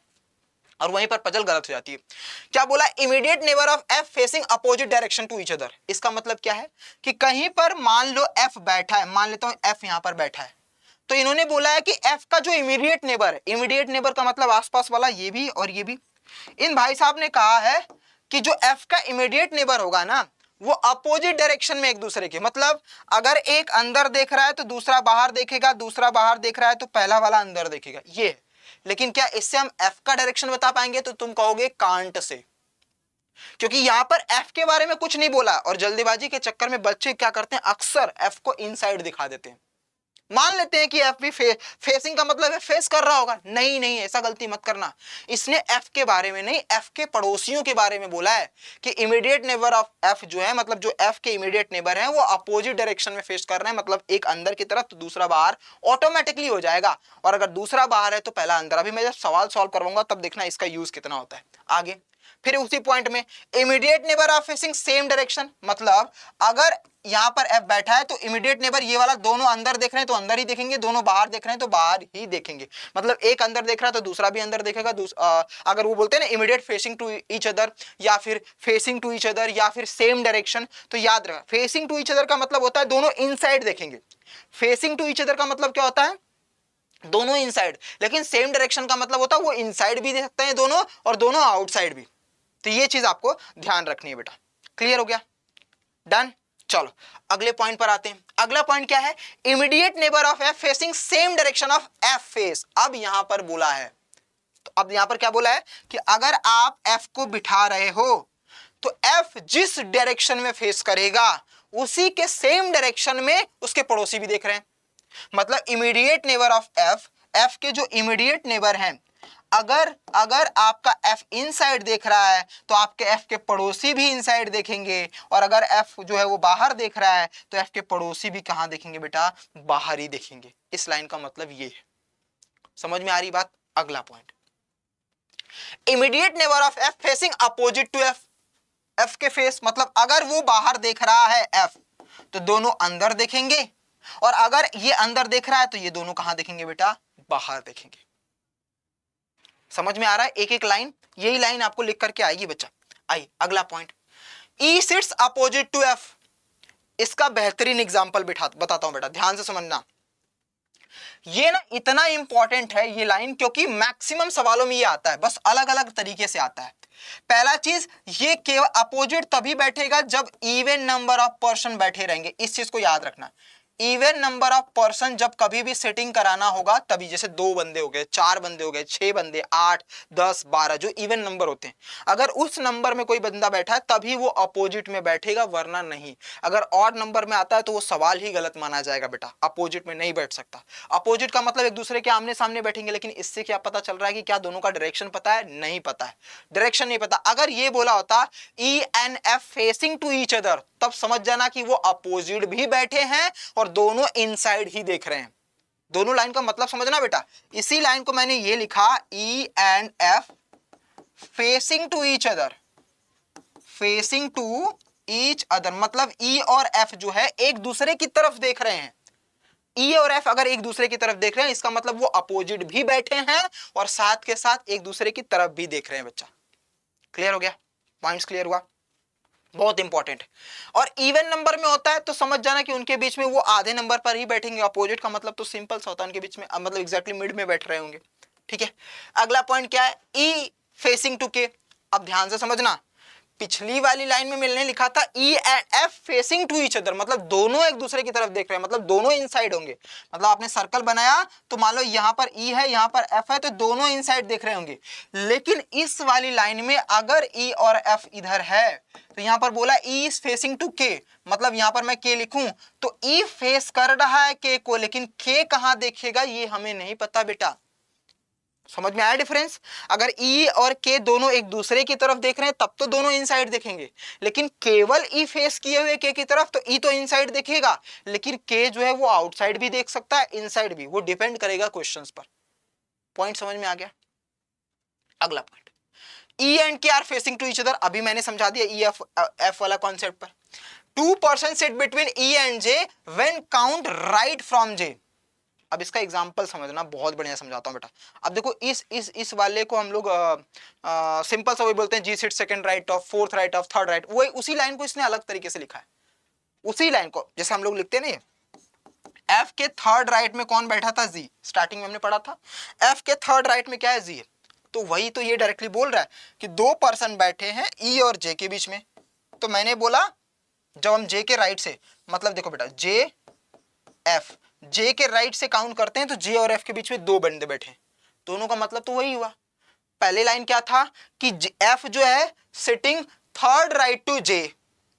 और वहीं पर पजल गलत हो जाती है। क्या बोला? Immediate neighbour of F facing opposite direction to each other. इसका मतलब क्या है कि कहीं पर मान लो एफ बैठा है, मान लेता हूं एफ यहां पर बैठा है, तो इन्होंने बोला है कि एफ का जो इमीडिएट नेबर है, इमीडिएट नेबर का मतलब आसपास वाला, ये भी और ये भी, इन भाई साहब ने कहा है कि जो एफ का इमीडिएट नेबर होगा ना वो अपोजिट डायरेक्शन में एक दूसरे के, मतलब अगर एक अंदर देख रहा है तो दूसरा बाहर देखेगा, दूसरा बाहर देख रहा है तो पहला वाला अंदर देखेगा, ये। लेकिन क्या इससे हम एफ का डायरेक्शन बता पाएंगे? तो तुम कहोगे कांट से, क्योंकि यहां पर एफ के बारे में कुछ नहीं बोला, और जल्दीबाजी के चक्कर में बच्चे क्या करते हैं, अक्सर एफ को इनसाइड दिखा देते हैं। मान लेते हैं कि एफ भी फेसिंग का मतलब है फेस कर रहा होगा, नहीं नहीं, ऐसा गलती मत करना। इसने एफ के बारे में नहीं, एफ के पड़ोसियों के बारे में बोला है कि इमीडिएट नेबर ऑफ एफ जो है, मतलब जो एफ के इमीडिएट नेबर हैं वो अपोजिट डायरेक्शन में फेस कर रहे हैं, मतलब एक अंदर की तरफ तो दूसरा बाहर, ऑटोमेटिकली हो जाएगा। और अगर दूसरा बाहर है तो पहला अंदर। अभी मैं जब सवाल सॉल्व करवाऊंगा तब देखना इसका यूज कितना होता है। आगे फिर उसी पॉइंट में, immediate neighbour of facing same direction, मतलब अगर यहां पर एफ बैठा है तो इमीडिएट नेबर ये वाला, दोनों अंदर देख रहे हैं तो अंदर ही देखेंगे, दोनों बाहर देख रहे हैं तो बाहर ही देखेंगे, मतलब एक अंदर देख रहा है तो दूसरा भी अंदर देखेगा। अगर वो बोलते हैं ना immediate facing to each other, या फिर फेसिंग टू ईच अदर, या फिर सेम डायरेक्शन, तो याद रखना फेसिंग टू ईच अदर का मतलब होता है दोनों इनसाइड देखेंगे। फेसिंग टू ईच अदर का मतलब क्या होता है? दोनों इनसाइड। लेकिन सेम डायरेक्शन का मतलब होता है वो इनसाइड भी देख सकते हैं दोनों और दोनों आउटसाइड भी। तो ये चीज आपको ध्यान रखनी है बेटा। क्लियर हो गया? डन। चलो अगले पॉइंट पर आते हैं। अगला पॉइंट क्या है? Immediate neighbour of F facing same direction of F face. अब यहां पर बोला है, तो अब यहां पर क्या बोला है कि अगर आप एफ को बिठा रहे हो तो एफ जिस डायरेक्शन में फेस करेगा उसी के सेम डायरेक्शन में उसके पड़ोसी भी देख रहे हैं। मतलब immediate neighbour of F, F के जो इमीडिएट नेबर हैं, अगर आपका एफ इनसाइड देख रहा है तो आपके एफ के पड़ोसी भी इनसाइड देखेंगे, और अगर एफ जो है वो बाहर देख रहा है तो एफ के पड़ोसी भी कहां देखेंगे बेटा? बाहर ही देखेंगे। इस लाइन का मतलब ये है। समझ में आ रही बात? अगला point, immediate neighbour of F facing opposite to F. F के फेस, मतलब अगर वो बाहर देख रहा है एफ तो दोनों अंदर देखेंगे, और अगर ये अंदर देख रहा है तो ये दोनों कहां देखेंगे बेटा? बाहर देखेंगे। समझ में आ रहा है? एक एक लाइन, यही लाइन आपको लिख करके आएगी बच्चा। आइए अगला point, E sits opposite to F. इसका बेहतरीन एग्जांपल बताता हूं बेटा, ध्यान से समझना। ये ना इतना इंपॉर्टेंट है ये लाइन, क्योंकि मैक्सिमम सवालों में ये आता है, बस अलग अलग तरीके से आता है। पहला चीज, ये केवल अपोजिट तभी बैठेगा जब इवन नंबर ऑफ पर्सन बैठे रहेंगे। इस चीज को याद रखना, इवन नंबर ऑफ पर्सन जब कभी भी सेटिंग कराना होगा तभी, जैसे 2 बंदे हो गए, 4 बंदे हो गए, 6 बंदे, 8, 10, 12 जो इवन नंबर होते हैं, अगर उस नंबर में कोई बंदा बैठा है तभी वो अपोजिट में बैठेगा, वरना नहीं। अगर ऑड नंबर में आता है तो वो सवाल ही गलत माना जाएगा बेटा, अपोजिट में नहीं बैठ सकता। अपोजिट का मतलब एक दूसरे के आमने सामने बैठेंगे, लेकिन इससे क्या पता चल रहा है कि क्या दोनों का डायरेक्शन पता है? नहीं पता है, डायरेक्शन नहीं पता। अगर ये बोला होता E and F facing to each other, तब समझ जाना कि वो अपोजिट भी बैठे हैं और दोनों इनसाइड ही देख रहे हैं। दोनों लाइन का मतलब समझना बेटा, इसी लाइन को मैंने ये लिखा E and F facing to each other, facing to each other मतलब ई और एफ जो है एक दूसरे की तरफ देख रहे हैं। ई और एफ अगर एक दूसरे की तरफ देख रहे हैं, इसका मतलब वो अपोजिट भी बैठे हैं और साथ के साथ एक दूसरे की तरफ भी देख रहे हैं। बच्चा क्लियर हो गया? पॉइंट्स क्लियर हुआ? बहुत इंपॉर्टेंट। और इवन नंबर में होता है तो समझ जाना कि उनके बीच में वो आधे नंबर पर ही बैठेंगे। अपोजिट का मतलब तो सिंपल सा होता है, उनके बीच में मतलब एग्जैक्टली मिड में बैठ रहे होंगे। ठीक है, अगला पॉइंट क्या है? ई फेसिंग टू के। अब ध्यान से समझना, पिछली वाली लाइन में मैंने लिखा था E and F facing to each other, मतलब दोनों एक दूसरे की तरफ देख रहे हैं, मतलब दोनों इनसाइड होंगे। मतलब आपने सर्कल बनाया तो मान लो यहां पर ई है, यहां पर एफ है, तो दोनों इनसाइड देख रहे होंगे। लेकिन इस वाली लाइन में अगर ई और एफ इधर है तो यहां पर बोला ई इज फेसिंग टू के, मतलब यहां पर मैं के लिखूं तो ई फेस कर रहा है के को, लेकिन के कहां देखेगा ये हमें नहीं पता बेटा। समझ में आया डिफरेंस? अगर ई और के दोनों एक दूसरे की तरफ देख रहे हैं तब तो दोनों इनसाइड देखेंगे, लेकिन केवल ई फेस किए हुए के की तरफ तो ई तो इनसाइड देखेगा, लेकिन के जो है वो आउटसाइड भी देख सकता है, इनसाइड भी, वो डिपेंड करेगा क्वेश्चंस पर। पॉइंट समझ में आ गया? अगला point, E and K are facing to each other, अभी मैंने समझा दिया ई एफ वाला कॉन्सेप्ट पर। 2 person sit between E and J when count right from जे। अब इसका एग्जांपल समझना, बहुत बढ़िया समझाता हूं बेटा। अब देखो इस वाले को हम लोग सिंपल सा वही बोलते हैं, G sit second right of, fourth right of, third right, वही उसी लाइन को इसने अलग तरीके से लिखा है। उसी लाइन को जैसे हम लोग लिखते नहीं, एफ के थर्ड राइट में कौन बैठा था? जी। स्टार्टिंग में हमने पढ़ा था एफ के थर्ड राइट में क्या है? जी है। तो वही तो ये डायरेक्टली बोल रहा है कि 2 पर्सन बैठे हैं ई और जे के बीच में। तो मैंने बोला जब हम जे के राइट से, मतलब देखो बेटा जे एफ, जे के राइट से काउंट करते हैं तो जे और एफ के बीच में 2 बंदे बैठे हैं, दोनों का मतलब तो वही हुआ। पहले लाइन क्या था कि एफ जो है सिटिंग थर्ड राइट टू जे,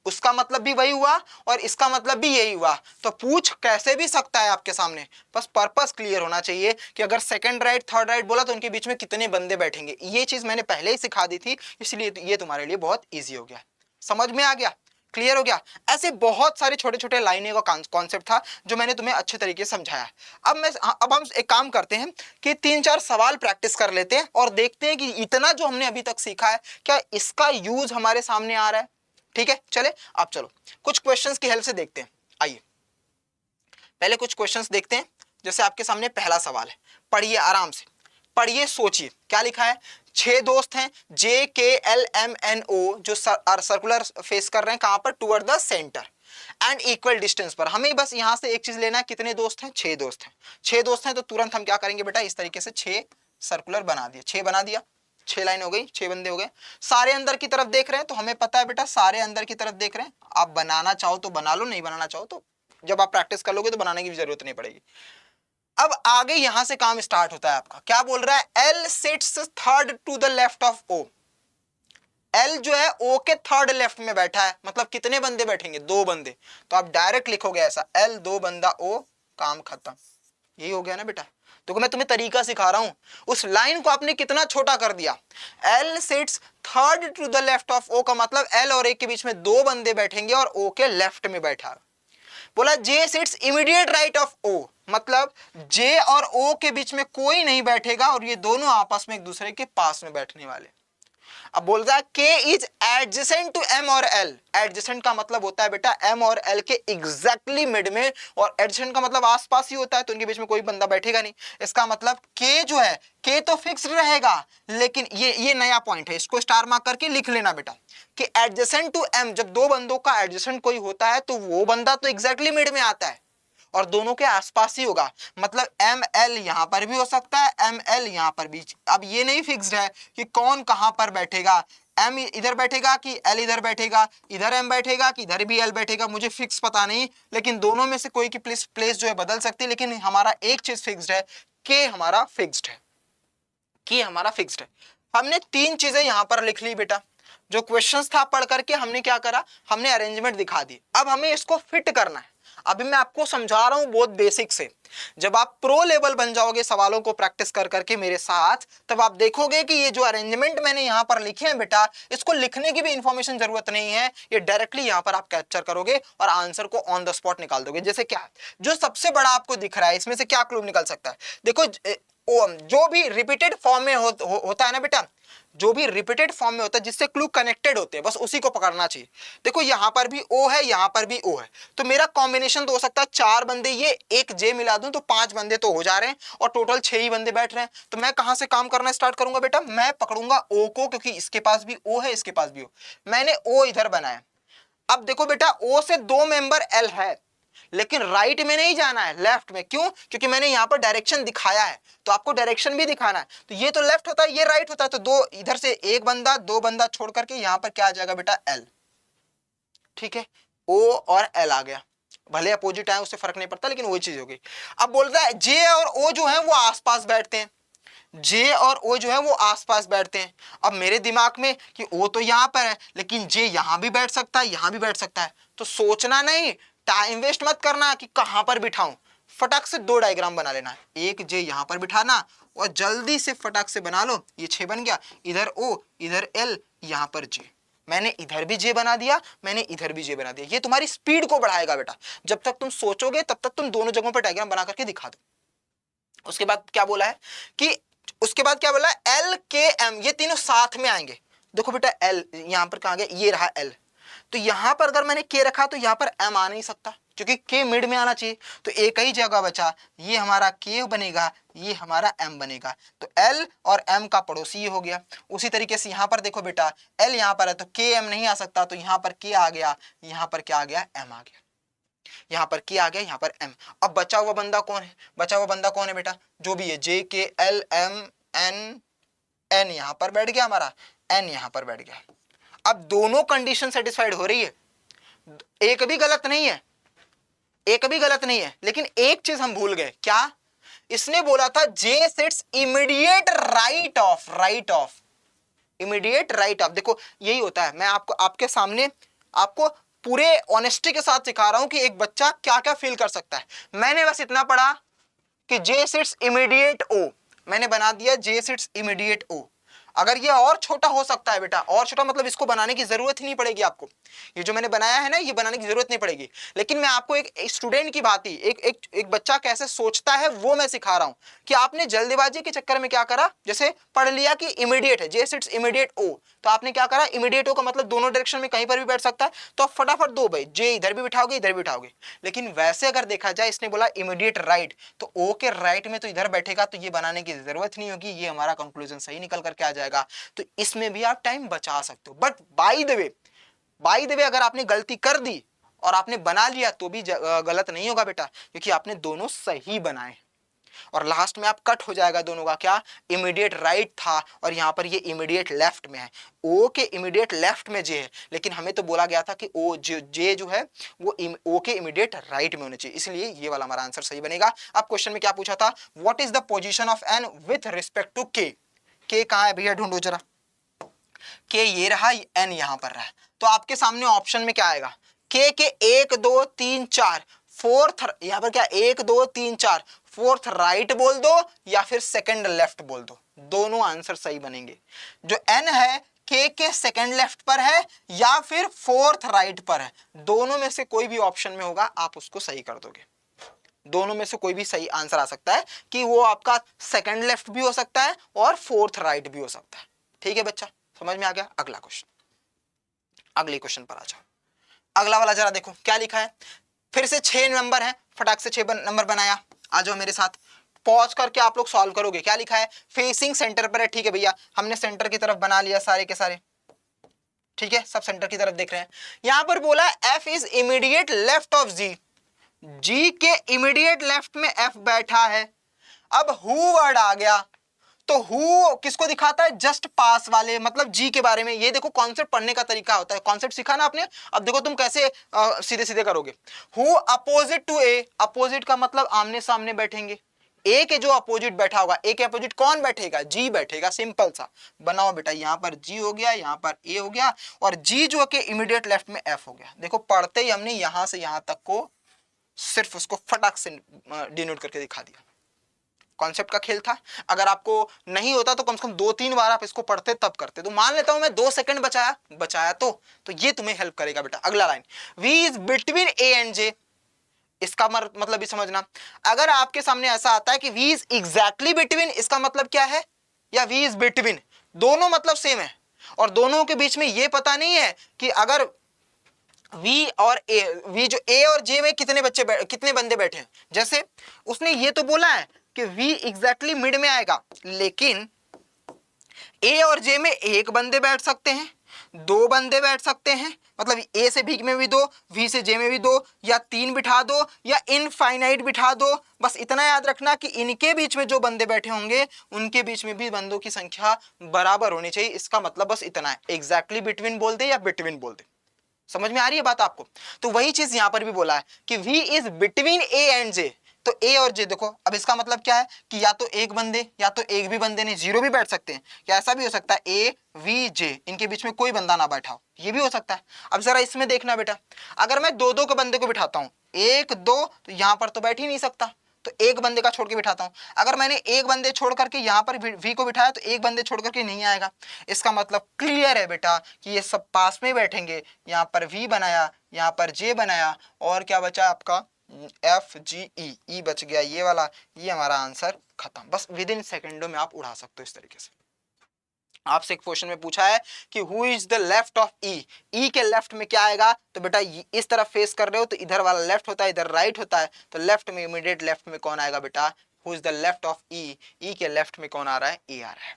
उसका मतलब भी वही हुआ और इसका मतलब भी यही हुआ। तो पूछ कैसे भी सकता है आपके सामने, बस पर्पस क्लियर होना चाहिए कि अगर सेकंड राइट थर्ड राइट बोला तो उनके बीच में कितने बंदे बैठेंगे। ये चीज मैंने पहले ही सिखा दी थी, इसलिए ये तुम्हारे लिए बहुत ईजी हो गया। समझ में आ गया? क्लियर हो गया? ऐसे बहुत सारे छोटे छोटे लाइनें का कॉन्सेप्ट था जो मैंने तुम्हें अच्छे तरीके से समझाया। अब हम एक काम करते हैं कि 3-4 सवाल प्रैक्टिस कर लेते हैं और देखते हैं कि इतना जो हमने अभी तक सीखा है क्या इसका यूज हमारे सामने आ रहा है। ठीक है, चले अब चलो कुछ क्वेश्चंस की हेल्प से देखते हैं। आइए पहले कुछ क्वेश्चंस देखते हैं। जैसे आपके सामने पहला सवाल है, पढ़िए आराम से, पढ़िए सोचिए क्या लिखा है। 6 दोस्त हैं जे के एल एम एन ओ जो सर्कुलर फेस कर रहे हैं कहां पर? Toward the centre and equal distance पर। हमें बस यहां से एक चीज लेना है, कितने दोस्त हैं? 6 दोस्त हैं। 6 दोस्त हैं तो तुरंत हम क्या करेंगे बेटा, इस तरीके से 6 सर्कुलर बना दिए, 6 बना दिया, 6 लाइन हो गई, 6 बंदे हो गए। सारे अंदर की तरफ देख रहे हैं तो हमें पता है बेटा सारे अंदर की तरफ देख रहे हैं। आप बनाना चाहो तो बना लो, नहीं बनाना चाहो तो जब आप प्रैक्टिस कर लोगे तो बनाने की भी जरूरत नहीं पड़ेगी। अब आगे यहां से काम स्टार्ट होता है आपका। क्या बोल रहा है? L sits third to the left of O. L जो है ओ के थर्ड लेफ्ट में बैठा है, मतलब कितने बंदे बैठेंगे? 2 बंदे। तो आप डायरेक्ट लिखोगे ऐसा, एल 2 बंदा ओ, काम खत्म। यही हो गया ना बेटा। तो मैं तुम्हें तरीका सिखा रहा हूं, उस लाइन को आपने कितना छोटा कर दिया। L sits third to the left of O का मतलब एल और ए के बीच में 2 बंदे बैठेंगे और ओ के लेफ्ट में बैठा। बोला J sits immediate right of O, मतलब जे और ओ के बीच में कोई नहीं बैठेगा और ये दोनों आपस में एक दूसरे के पास में बैठने वाले। अब बोल रहा है के इज एडजेसेंट टू एम और एल। एडजेसेंट का मतलब होता है बेटा एम और एल के एग्जैक्टली मिड में, और एडजेसेंट का मतलब आसपास ही होता है, तो उनके बीच में कोई बंदा बैठेगा नहीं। इसका मतलब के जो है, के तो फिक्स रहेगा, लेकिन ये नया पॉइंट है, इसको स्टार मार्क करके लिख लेना बेटा कि एडजेसेंट टू एम, जब 2 बंदों का एडजेसेंट कोई होता है तो वो बंदा तो एग्जैक्टली मिड में आता है और दोनों के आसपास ही होगा। मतलब एम एल यहां पर भी हो सकता है, एम एल यहां पर भी। अब ये नहीं फिक्स्ड है कि कौन कहां पर बैठेगा, M इधर बैठेगा कि L इधर बैठेगा, इधर M बैठेगा कि इधर भी L बैठेगा, मुझे फिक्स पता नहीं, लेकिन दोनों में से कोई की प्लेस जो है बदल सकती है, लेकिन हमारा एक चीज फिक्स्ड है, K हमारा फिक्स्ड है, K हमारा फिक्स्ड है। हमने तीन चीजें यहां पर लिख ली बेटा, जो क्वेश्चंस था पढ़ करके हमने क्या करा, हमने अरेंजमेंट दिखा दी। अब हमें इसको फिट करना है। अभी मैं आपको समझा रहा हूं बहुत बेसिक से, जब आप प्रो लेवल बन जाओगे सवालों को प्रैक्टिस कर करके मेरे साथ, तब आप देखोगे कि ये जो अरेंजमेंट मैंने यहां पर लिखे हैं बेटा, इसको लिखने की भी इंफॉर्मेशन जरूरत नहीं है, ये डायरेक्टली यहां पर आप कैप्चर करोगे और आंसर को ऑन द स्पॉट निकाल दोगे। जैसे क्या, जो सबसे बड़ा आपको दिख रहा है, इसमें से क्या क्लू निकल सकता है? देखो जो भी रिपीटेड फॉर्म में होता है ना बेटा, जो भी रिपीटेड फॉर्म में होता है जिससे क्लू कनेक्टेड होते हैं, बस उसी को पकड़ना चाहिए। देखो यहां पर भी ओ है, यहां पर भी ओ है, तो मेरा कॉम्बिनेशन तो हो सकता है 4 बंदे ये एक जे मिला दूं तो 5 बंदे तो हो जा रहे हैं, और टोटल 6 ही बंदे बैठ रहे हैं। तो मैं कहां से काम करना स्टार्ट करूंगा बेटा, मैं पकड़ूंगा ओ को, क्योंकि इसके पास भी ओ है, इसके पास भी ओ, मैंने ओ इधर बनाया। अब देखो बेटा, ओ से 2 मेंबर एल है, लेकिन राइट में नहीं जाना है, लेफ्ट में। क्यों? क्योंकि मैंने यहां पर डायरेक्शन दिखाया है, तो आपको डायरेक्शन भी दिखाना है। तो ये तो लेफ्ट होता है, ये राइट होता है, तो दो इधर से एक बंदा, 2 बंदा छोड़ करके यहां पर क्या आ जाएगा बेटा, एल। ठीक है, ओ और एल आ गया, भले अपोजिट आए उससे फर्क नहीं पड़ता, लेकिन वही चीज हो गई। अब बोलता है जे और ओ जो है वो आसपास बैठते हैं, जे और ओ जो है वो आसपास बैठते हैं। अब मेरे दिमाग में कि ओ तो यहां पर है, लेकिन जे यहां भी बैठ सकता है, यहां भी बैठ सकता है, तो सोचना नहीं, टाइम वेस्ट मत करना कि कहां पर बिठाऊं, फटाक से 2 डायग्राम बना लेना। एक जे यहां पर बिठाना और जल्दी से फटाक से बना लो, ये 6 बन गया, इधर ओ, इधर एल, यहां पर जे। मैंने इधर भी जे बना दिया, मैंने इधर भी जे बना दिया। ये तुम्हारी स्पीड को बढ़ाएगा बेटा, जब तक तुम सोचोगे तब तक तुम दोनों जगहों पर डायग्राम बना करके दिखा दो। उसके बाद क्या बोला है कि उसके बाद क्या बोला, एल के एम, ये तीनों साथ में आएंगे। देखो बेटा एल यहां पर कहां गया, ये रहा एल, तो यहां पर अगर मैंने के रखा तो यहां पर एम आ नहीं सकता, क्योंकि के मिड में आना चाहिए, तो एक ही जगह बचा, ये हमारा के बनेगा, ये हमारा एम बनेगा, तो एल और एम का पड़ोसी हो गया। उसी तरीके से यहां पर देखो बेटा, एल यहां पर है तो के एम नहीं आ सकता, तो यहां पर के आ गया, यहां पर क्या आ गया, एम आ गया, यहां पर के आ गया, यहां पर एम। अब बचा हुआ बंदा कौन है, बचा हुआ बंदा कौन है बेटा, जो भी है, जे के एल एम एन, एन यहां पर बैठ गया हमारा, एन यहां पर बैठ गया। अब दोनों कंडीशन सेटिस्फाइड हो रही है, एक भी गलत नहीं है, एक भी गलत नहीं है, लेकिन एक चीज हम भूल गए, क्या? इसने बोला था J sits immediate right of, right of, immediate right of. देखो यही होता है, मैं आपको आपके सामने आपको पूरे ऑनेस्टी के साथ सिखा रहा हूं कि एक बच्चा क्या क्या फील कर सकता है। मैंने बस इतना पढ़ा कि जे सिट्स इमीडिएट ओ, मैंने बना दिया जे सिट्स इमीडिएट ओ। अगर ये और छोटा हो सकता है बेटा, और छोटा मतलब इसको बनाने की जरूरत ही नहीं पड़ेगी आपको, ये जो मैंने बनाया है ना, ये बनाने की जरूरत नहीं पड़ेगी। लेकिन मैं आपको एक स्टूडेंट की भांति एक बच्चा कैसे सोचता है वो मैं सिखा रहा हूं, कि आपने जल्दबाजी के चक्कर में क्या करा, जैसे पढ़ लिया कि इमीडिएट है, जे सिट्स इमीडिएट ओ, तो आपने क्या करा, इमीडिएट ओ का मतलब दोनों डायरेक्शन में कहीं पर भी बैठ सकता है, तो आप फटाफट दो भाई, जे इधर भी बिठाओगे, इधर भी बिठाओगे। लेकिन वैसे अगर देखा जाए, इसने बोला इमीडिएट राइट, तो ओ के राइट में तो इधर बैठेगा, तो ये बनाने की जरूरत नहीं होगी, ये हमारा कंक्लूजन सही निकल करके आ जाएगा। तो इसमें भी आप टाइम बचा सकते हो। बट बाय द वे अगर आपने गलती कर दी और आपने बना लिया तो भी गलत नहीं होगा बेटा, क्योंकि आपने दोनों सही बनाए, और लास्ट में आप कट हो जाएगा दोनों का, क्या, इमीडिएट राइट था और यहां पर ये इमीडिएट लेफ्ट में है, ओ के इमीडिएट लेफ्ट में जे है, लेकिन हमें तो बोला गया था कि ओ जे जो है वो ओ के इमीडिएट राइट में होने चाहिए, इसलिए ये वाला हमारा आंसर सही बनेगा। अब क्वेश्चन में क्या पूछा था, what is the position of N with respect to K, कहां है भैया, ढूंढो जरा, के ये रहा, एन यहां पर रहा, तो आपके सामने ऑप्शन में क्या आएगा, के 1 2 3 4, फोर्थ यहां पर क्या, 1 2 3 4, फोर्थ राइट बोल दो या फिर सेकंड लेफ्ट बोल दो, दोनों आंसर सही बनेंगे। जो एन है के सेकंड लेफ्ट पर है या फिर फोर्थ राइट पर है, दोनों में से कोई भी ऑप्शन में होगा, आप उसको सही कर दोगे। दोनों में से कोई भी सही आंसर आ सकता है, कि वो आपका सेकंड लेफ्ट भी हो सकता है और फोर्थ राइट भी हो सकता है। ठीक है बच्चा, समझ में आ गया। अगला क्वेश्चन, अगले क्वेश्चन पर आ जाओ। अगला वाला जरा देखो क्या लिखा है, फिर से 6 नंबर है, फटाक से 6 नंबर बनाया, आ जाओ मेरे साथ, पॉज करके आप लोग सॉल्व करोगे। क्या लिखा है, फेसिंग सेंटर पर है, ठीक है भैया, हमने सेंटर की तरफ बना लिया सारे के सारे, ठीक है, सब सेंटर की तरफ देख रहे हैं। यहां पर बोला F is immediate left of G, G के इमीडिएट लेफ्ट में एफ बैठा है। अब हु वर्ड आ गया, तो हु किसको दिखाता है, जस्ट पास वाले, मतलब जी के बारे में। ये देखो कॉन्सेप्ट पढ़ने का तरीका होता है, कॉन्सेप्ट सीखा ना आपने, अब देखो तुम कैसे सीधे सीधे करोगे। Who opposite to A, opposite का मतलब आमने सामने बैठेंगे। ए के जो अपोजिट बैठा होगा, ए के अपोजिट कौन बैठेगा, जी बैठेगा, सिंपल सा। बनाओ बेटा, यहां पर जी हो गया, यहां पर ए हो गया, और जी जो के इमीडिएट लेफ्ट में एफ हो गया। देखो पढ़ते ही हमने यहां से यहां तक को सिर्फ उसको फटाक से डिनोट करके दिखा दिया। कॉन्सेप्ट का खेल था। अगर आपको नहीं होता तो कम से कम 2-3 बार आप इसको पढ़ते तब करते। तो मान लेता हूं मैं 2 सेकंड बचाया तो ये तुम्हें हेल्प करेगा बेटा। अगला line, V is between A and J, इसका मतलब भी समझना। अगर आपके सामने ऐसा आता है कि V इज एग्जैक्टली बिटवीन, इसका मतलब क्या है, या V इज बिटवीन, दोनों मतलब सेम है, और दोनों के बीच में ये पता नहीं है कि अगर V और A, V जो A और J में कितने बंदे बैठे हैं। जैसे उसने ये तो बोला है कि V एग्जैक्टली मिड में आएगा, लेकिन A और J में एक बंदे बैठ सकते हैं, 2 बंदे बैठ सकते हैं, मतलब A से V में भी 2, V से J में भी 2, या 3 बिठा दो, या इनफाइनाइट बिठा दो। बस इतना याद रखना कि इनके बीच में जो बंदे बैठे होंगे उनके बीच में भी बंदों की संख्या बराबर होनी चाहिए। इसका मतलब बस इतना है, एग्जैक्टली बिटवीन बोल दे या बिटवीन बोल दे। समझ में आ रही है बात आपको? तो वही चीज यहां पर भी बोला है कि V is between A and J। तो A और J देखो, अब इसका मतलब क्या है कि या तो एक बंदे, या तो एक भी बंदे नहीं, जीरो भी बैठ सकते हैं, या ऐसा भी हो सकता है A V J इनके बीच में कोई बंदा ना बैठा हो, ये भी हो सकता है। अब जरा इसमें देखना बेटा, अगर मैं 2-2 के बंदे को बिठाता हूं, 1-2, तो यहां पर तो बैठ ही नहीं सकता, तो एक बंदे का छोड़ के बिठाता हूं। अगर मैंने एक बंदे छोड़ करके यहां पर V को बिठाया तो एक बंदे छोड़ करके नहीं आएगा। इसका मतलब क्लियर है बेटा कि ये सब पास में बैठेंगे। यहां पर V बनाया, यहां पर J बनाया, और क्या बचा आपका F G E, E बच गया ये वाला, ये हमारा आंसर खत्म। बस विद इन सेकेंडों में आप उड़ा सकते हो इस तरीके से। आपसे एक क्वेश्चन में पूछा है कि who is the left of E, E के लेफ्ट में क्या आएगा, तो बेटा इस तरफ फेस कर रहे हो तो इधर वाला लेफ्ट होता है, इधर राइट होता है, तो लेफ्ट में इमीडिएट लेफ्ट में कौन आएगा बेटा, who is the left of E, E के लेफ्ट में कौन आ रहा है, ए आ रहा है।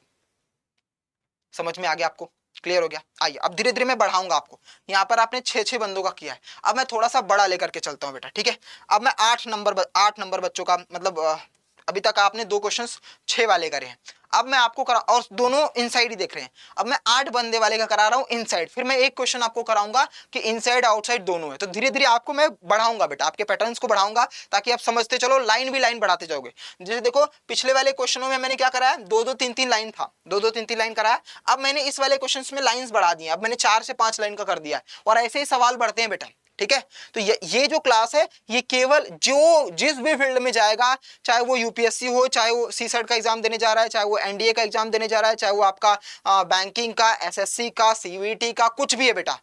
समझ में आ गया आपको, क्लियर हो गया? आइए अब धीरे धीरे मैं बढ़ाऊंगा आपको। यहाँ पर आपने 6-6 बंदों का किया है, अब मैं थोड़ा सा बड़ा लेकर के चलता हूँ बेटा, ठीक है। अब मैं 8 नंबर बच्चों का, मतलब अभी तक आपने 2 क्वेश्चंस 6 वाले करे हैं, अब मैं आपको करा, और दोनों इनसाइड ही देख रहे हैं, अब मैं 8 बंदे वाले का करा रहा हूँ इनसाइड, फिर मैं एक क्वेश्चन आपको कराऊंगा कि इनसाइड आउटसाइड दोनों है। तो धीरे धीरे आपको मैं बढ़ाऊंगा बेटा, आपके पैटर्न्स को बढ़ाऊंगा, ताकि आप समझते चलो, लाइन भी लाइन बढ़ाते जाओगे। जैसे देखो पिछले वाले क्वेश्चनों में मैंने क्या कराया, 2-2 3-3 लाइन था, 2-2 3-3 लाइन कराया। अब मैंने इस वाले क्वेश्चन में लाइन्स बढ़ा दी, अब मैंने 4 से 5 लाइन का कर दिया है, और ऐसे ही सवाल बढ़ते हैं बेटा, ठीक है। तो ये जो क्लास है ये केवल जो जिस भी फील्ड में जाएगा, चाहे वो यूपीएससी हो, चाहे वो सीसेट का एग्जाम देने जा रहा है, चाहे वो एनडीए का एग्जाम देने जा रहा है, चाहे वो आपका बैंकिंग का, एसएससी का, सीवीटी का, कुछ भी है बेटा,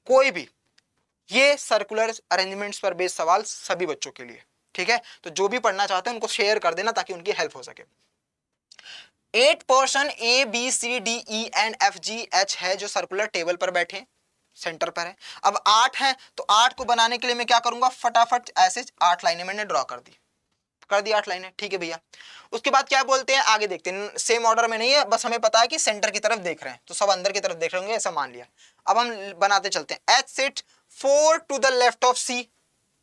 कोई भी, ये सर्कुलर अरेंजमेंट्स पर बेस्ड सवाल सभी बच्चों के लिए, ठीक है। तो जो भी पढ़ना चाहते हैं उनको शेयर कर देना ताकि उनकी हेल्प हो सके। 8 person A B C D E and F G H है जो सर्कुलर टेबल पर बैठे सेंटर पर है। अब 8 है तो 8 को बनाने के लिए मैं क्या करूंगा, फटाफट ऐसे 8 लाइनें मैंने ड्रॉ कर दी 8 लाइनें, ठीक है भैया। उसके बाद क्या बोलते हैं, आगे देखते हैं, सेम ऑर्डर में नहीं है, बस हमें पता है कि सेंटर की तरफ देख रहे हैं तो सब अंदर की तरफ देख रहे होंगे, ऐसा मान लिया। अब हम बनाते चलते हैं, H sit 4 to the left of C,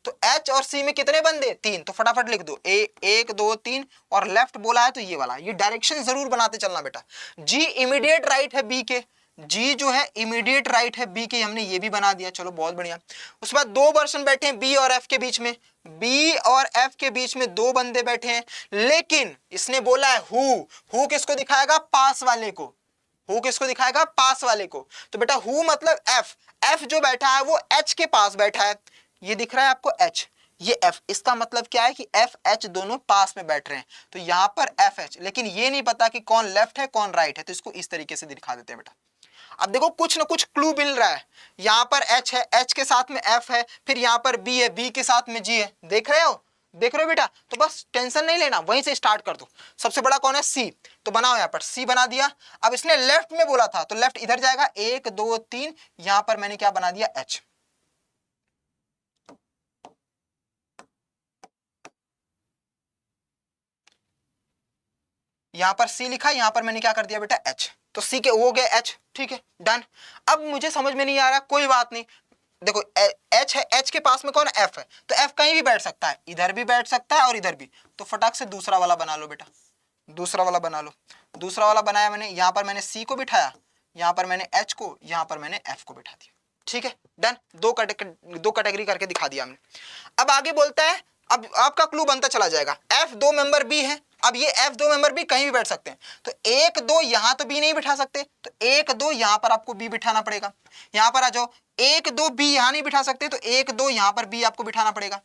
तो एच और सी में कितने बंदे, 3, तो फटाफट लिख दो, 1 2 3, और लेफ्ट बोला है तो ये वाला, ये डायरेक्शन जरूर बनाते चलना बेटा। जी इमीडिएट राइट है बी के, जी जो है इमीडिएट राइट है बी के, हमने ये भी बना दिया, चलो बहुत बढ़िया। उसके बाद 2 पर्सन बैठे हैं बी और एफ के बीच में, बी और एफ के बीच में 2 बंदे बैठे हैं, लेकिन इसने बोला है हु किसको दिखाएगा, पास वाले को, हु किसको दिखाएगा, पास वाले को। तो बेटा हु मतलब एफ जो बैठा है वो एच के पास बैठा है, ये दिख रहा है आपको एच, ये एफ, इसका मतलब क्या है कि एफ एच दोनों पास में बैठ रहे हैं, तो यहां पर एफ एच, लेकिन ये नहीं पता कि कौन लेफ्ट है कौन राइट है, तो इसको इस तरीके से दिखा देते हैं बेटा। अब देखो कुछ ना कुछ क्लू मिल रहा है, यहां पर एच है, एच के साथ में एफ है, फिर यहां पर बी है, बी के साथ में जी है, देख रहे हो बेटा। तो बस टेंशन नहीं लेना, वहीं से स्टार्ट कर दो। सबसे बड़ा कौन है, सी, तो बनाओ यहां पर सी बना दिया। अब इसने लेफ्ट में बोला था तो लेफ्ट इधर जाएगा, 1 2 3, यहां पर मैंने क्या बना दिया, एच। यहां पर सी लिखा, यहां पर मैंने क्या कर दिया बेटा, एच, तो सी के हो गए एच, ठीक है डन। अब मुझे समझ में नहीं आ रहा, कोई बात नहीं, देखो एच है, एच के पास में कौन, एफ है, तो एफ कहीं भी बैठ सकता है, इधर भी बैठ सकता है और इधर भी, तो फटाक से दूसरा वाला बना लो बेटा, दूसरा वाला बना लो। दूसरा वाला बनाया मैंने, यहां पर मैंने सी को बिठाया, यहां पर मैंने एच को, यहां पर मैंने एफ को बिठा दिया। ठीक है, डन। दो कैटेगरी करके दिखा दिया हमने। अब आगे बोलता है, अब आपका क्लू बनता चला जाएगा, एफ दो मेंबर बी है। अब ये एफ दो मेंबर बी कहीं भी बैठ सकते हैं, तो एक दो यहां तो बी नहीं बिठा सकते, तो एक दो यहां पर आपको बी बिठाना पड़ेगा। यहां पर आ जाओ, एक दो बी यहां नहीं बिठा सकते, तो एक दो यहां पर बी आपको बिठाना पड़ेगा।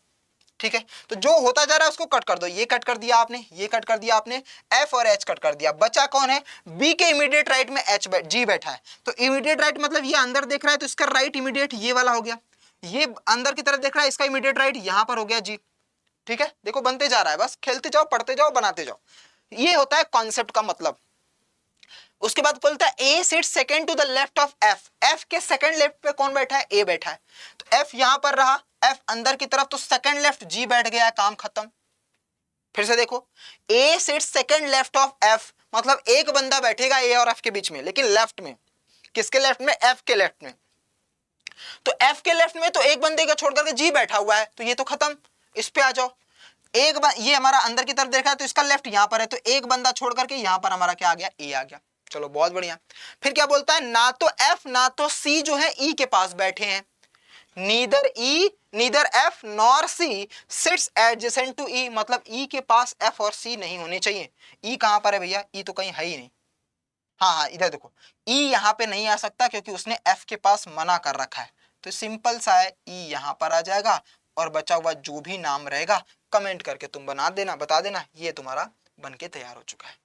ठीक है, तो जो होता जा रहा है उसको कट कर दो। ये कट कर दिया आपने, ये कट कर दिया आपने, एफ और एच कट कर दिया। बचा कौन है? बी के इमीडिएट राइट में एच जी बैठा है। तो इमीडिएट राइट मतलब ये अंदर देख रहा है, तो इसका राइट इमीडिएट ये वाला हो गया। ये अंदर की तरफ देख रहा है, इसका इमीडिएट राइट यहां पर हो गया जी। ठीक है, देखो बनते जा रहा है, बस खेलते जाओ, पढ़ते जाओ, बनाते जाओ। ये होता है कॉन्सेप्ट का मतलब। उसके बाद बोलता है A sit second to the left of F. F के सेकंड लेफ्ट पे कौन बैठा है? ए बैठा है। तो एफ यहां पर रहा, एफ अंदर की तरफ, तो सेकंड लेफ्ट जी बैठ गया, काम खत्म। फिर से देखो, A sit second left of F, मतलब एक बंदा बैठेगा ए और एफ के बीच में, लेकिन लेफ्ट में। किसके लेफ्ट में? एफ के लेफ्ट में। तो एफ के लेफ्ट में तो एक बंदे का छोड़ करके जी बैठा हुआ है, तो ये तो खत्म। इस पे आ जाओ, ये हमारा अंदर की तरफ देखा है, तो इसका लेफ्ट यहां पर है, तो एक बंदा छोड़ करके यहां पर हमारा क्या आ गया? ए आ गया। चलो बहुत बढ़िया। फिर क्या बोलता है? ना तो एफ ना तो सी जो है ई के पास बैठे हैं। Neither F nor C sits adjacent to E, मतलब ई के पास एफ और सी नहीं होने चाहिए। ई कहां पर है भैया? ई तो कहीं है ही नहीं। हाँ, इधर देखो, ई यहां पे नहीं आ सकता क्योंकि उसने एफ के पास मना कर रखा है। तो सिंपल सा है, ई यहां पर आ जाएगा, और बचा हुआ जो भी नाम रहेगा कमेंट करके तुम बता देना, ये तुम्हारा बन के तैयार हो चुका है।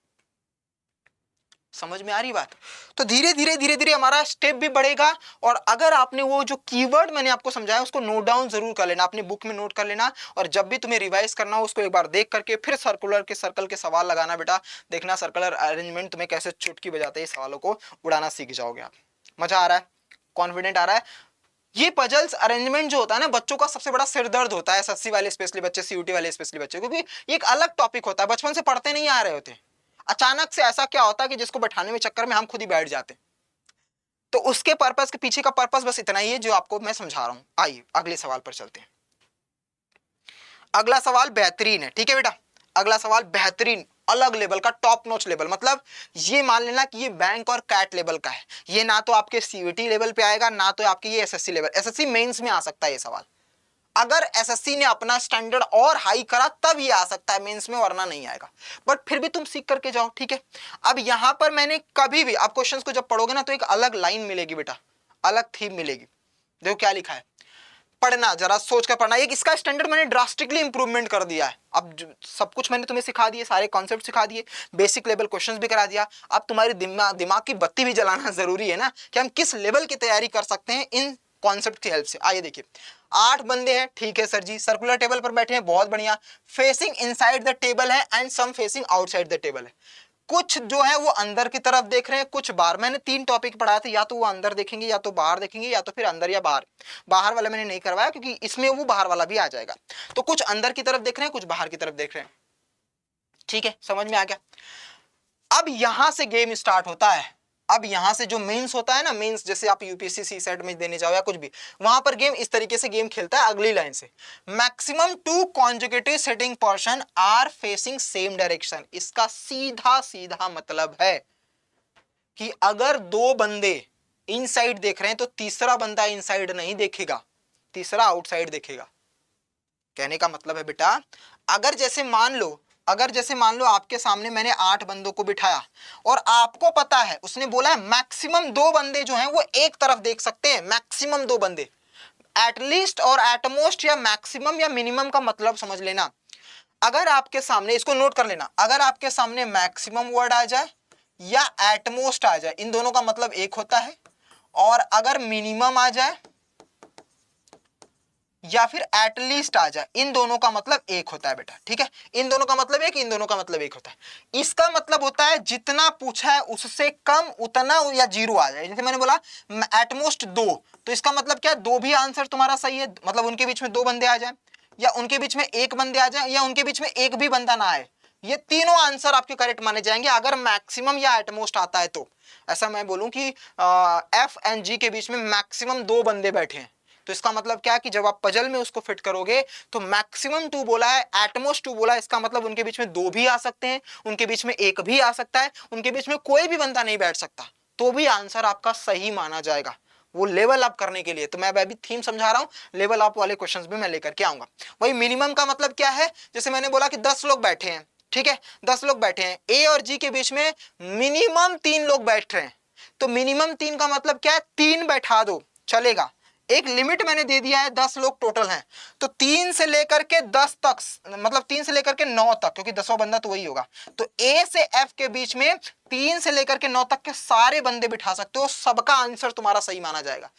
समझ में आ रही बात? तो धीरे धीरे हमारा स्टेप भी बढ़ेगा। और अगर आपने वो जो कीवर्ड मैंने आपको समझाया उसको नोट डाउन जरूर कर लेना, अपनी बुक में नोट कर लेना, और जब भी तुम्हें रिवाइज करना हो उसको एक बार देख करके फिर सर्कल के सवाल लगाना बेटा। देखना सर्कुलर अरेंजमेंट तुम्हें कैसे चुटकी बजाते ही सवालों को उड़ाना सीख जाओगे आप। मजा आ रहा है? कॉन्फिडेंट आ रहा है? ये पजल्स अरेंजमेंट जो होता है ना, बच्चों का सबसे बड़ा सिरदर्द होता है, एसएससी वाले स्पेशली बच्चे, सीयूटी वाले स्पेशली बच्चे, क्योंकि ये एक अलग टॉपिक होता है, बचपन से पढ़ते नहीं आ रहे होते। अचानक से ऐसा क्या होता है कि जिसको बैठाने में चक्कर में हम खुद ही बैठ जाते। तो उसके पर्पस के पीछे का पर्पस बस इतना ही है जो आपको मैं समझा रहा हूं। आइए अगले सवाल पर चलते हैं। अगला सवाल बेहतरीन है, ठीक है बेटा। अगला सवाल बेहतरीन, अलग लेवल का, टॉप नॉच लेवल, मतलब ये मान लेना कि ये बैंक और कैट लेवल का है। ये ना तो आपके सीयूटी लेवल पे आएगा, ना तो आपके ये एसएससी लेवल, एसएससी मेंस में आ सकता है ये सवाल। अगर एसएससी ने अपना स्टैंडर्ड और हाई करा तब ये आ सकता है मेंस में, वरना नहीं आएगा। बट फिर भी तुम सीख करके जाओ, ठीक है। अब यहां पर मैंने कभी भी, आप क्वेश्चंस को जब पढ़ोगे ना तो एक अलग लाइन मिलेगी बेटा, अलग थीम मिलेगी। देखो क्या लिखा है, पढ़ना, जरा सोच कर पढ़ना। एक इसका स्टैंडर्ड मैंने ड्रास्टिकली इंप्रूवमेंट कर दिया है। अब सब कुछ मैंने तुम्हें सिखा दिए, सारे कॉन्सेप्ट सिखा दिए, बेसिक लेवल क्वेश्चंस भी करा दिया। अब तुम्हारी दिमाग की बत्ती भी जलाना जरूरी है ना, कि हम किस लेवल की तैयारी कर सकते हैं इन कॉन्सेप्ट की हेल्प से। आइए देखिए, 8 बंदे हैं, ठीक है सर जी, सर्कुलर टेबल पर बैठे हैं, बहुत बढ़िया। फेसिंग इनसाइड द टेबल है and some facing outside the table है। कुछ जो है वो अंदर की तरफ देख रहे हैं, कुछ बाहर। मैंने 3 टॉपिक पढ़ाए थे, या तो वो अंदर देखेंगे, या तो बाहर देखेंगे, या तो फिर अंदर या बाहर। बाहर वाला मैंने नहीं करवाया क्योंकि इसमें वो बाहर वाला भी आ जाएगा। तो कुछ अंदर की तरफ देख रहे हैं, कुछ बाहर की तरफ देख रहे हैं। ठीक है, समझ में आ गया। अब यहां से गेम स्टार्ट होता है। अब यहां से जो मेंस होता है ना, मेंस जैसे आप यूपीएससी सी सेट में देने जाओ या कुछ भी, वहां पर गेम इस तरीके से गेम खेलता है, अगली लाइन से, maximum 2 consecutive sitting person are facing same direction. इसका सीधा सीधा मतलब है कि अगर 2 बंदे इनसाइड देख रहे हैं तो तीसरा बंदा इनसाइड नहीं देखेगा, तीसरा आउटसाइड देखेगा। कहने का मतलब है बेटा, अगर जैसे मान लो आपके सामने मैंने 8 बंदों को बिठाया, और आपको पता है उसने बोला है मैक्सिमम 2 बंदे जो हैं वो एक तरफ देख सकते हैं, मैक्सिमम 2 बंदे। एटलीस्ट और एटमोस्ट या मैक्सिमम या मिनिमम का मतलब समझ लेना। अगर आपके सामने, इसको नोट कर लेना, अगर आपके सामने मैक्सिमम वर्ड आ जाए या एटमोस्ट आ जाए, इन दोनों का मतलब एक होता है। और अगर मिनिमम आ जाए या फिर एटलीस्ट आ जाए, इन दोनों का मतलब एक होता है बेटा। ठीक है, इन दोनों का मतलब एक, इन दोनों का मतलब एक होता है। इसका मतलब होता है जितना पूछा है उससे कम, उतना या 0 आ जाए। जैसे मैंने बोला एटमोस्ट 2, तो इसका मतलब क्या, 2 भी आंसर तुम्हारा सही है, मतलब उनके बीच में 2 बंदे आ जाए, या उनके बीच में 1 बंदे आ जाए, या उनके बीच में 1 भी बंदा ना आए। ये तीनों आंसर आपके करेक्ट माने जाएंगे अगर मैक्सिमम या एटमोस्ट आता है तो। ऐसा मैं बोलूं कि एफ एंड जी के बीच में मैक्सिमम 2 बंदे बैठे हैं, तो इसका मतलब क्या है कि जब आप पजल में उसको फिट करोगे तो मैक्सिमम 2 बोला है, एटमोस्ट 2 बोला है, इसका मतलब उनके बीच में 2 भी आ सकते हैं, उनके बीच में 1 भी आ सकता है, उनके बीच में कोई भी बंदा नहीं बैठ सकता, तो भी आंसर आपका सही माना जाएगा। वो लेवल अप करने के लिए, तो मैं अभी थीम समझा रहा हूं, लेवल अप वाले क्वेश्चंस भी मैं लेकर के आऊंगा। वही मिनिमम का मतलब क्या है, जैसे मैंने बोला कि 10 लोग बैठे हैं, ठीक है, 10 लोग बैठे हैं, ए और जी के बीच में मिनिमम 3 लोग बैठ रहे हैं, तो मिनिमम 3 का मतलब क्या है, 3 बैठा दो चलेगा। एक लिमिट मैंने दे दिया है, 10 लोग टोटल हैं, तो 3 से लेकर के 10 तक, मतलब 3 से लेकर के 9 तक, क्योंकि 10वां बंदा तो वही होगा, तो ए से एफ के बीच में 3 से लेकर के 9 तक के सारे बंदे बिठा सकते हो, सबका आंसर तुम्हारा सही माना जाएगा।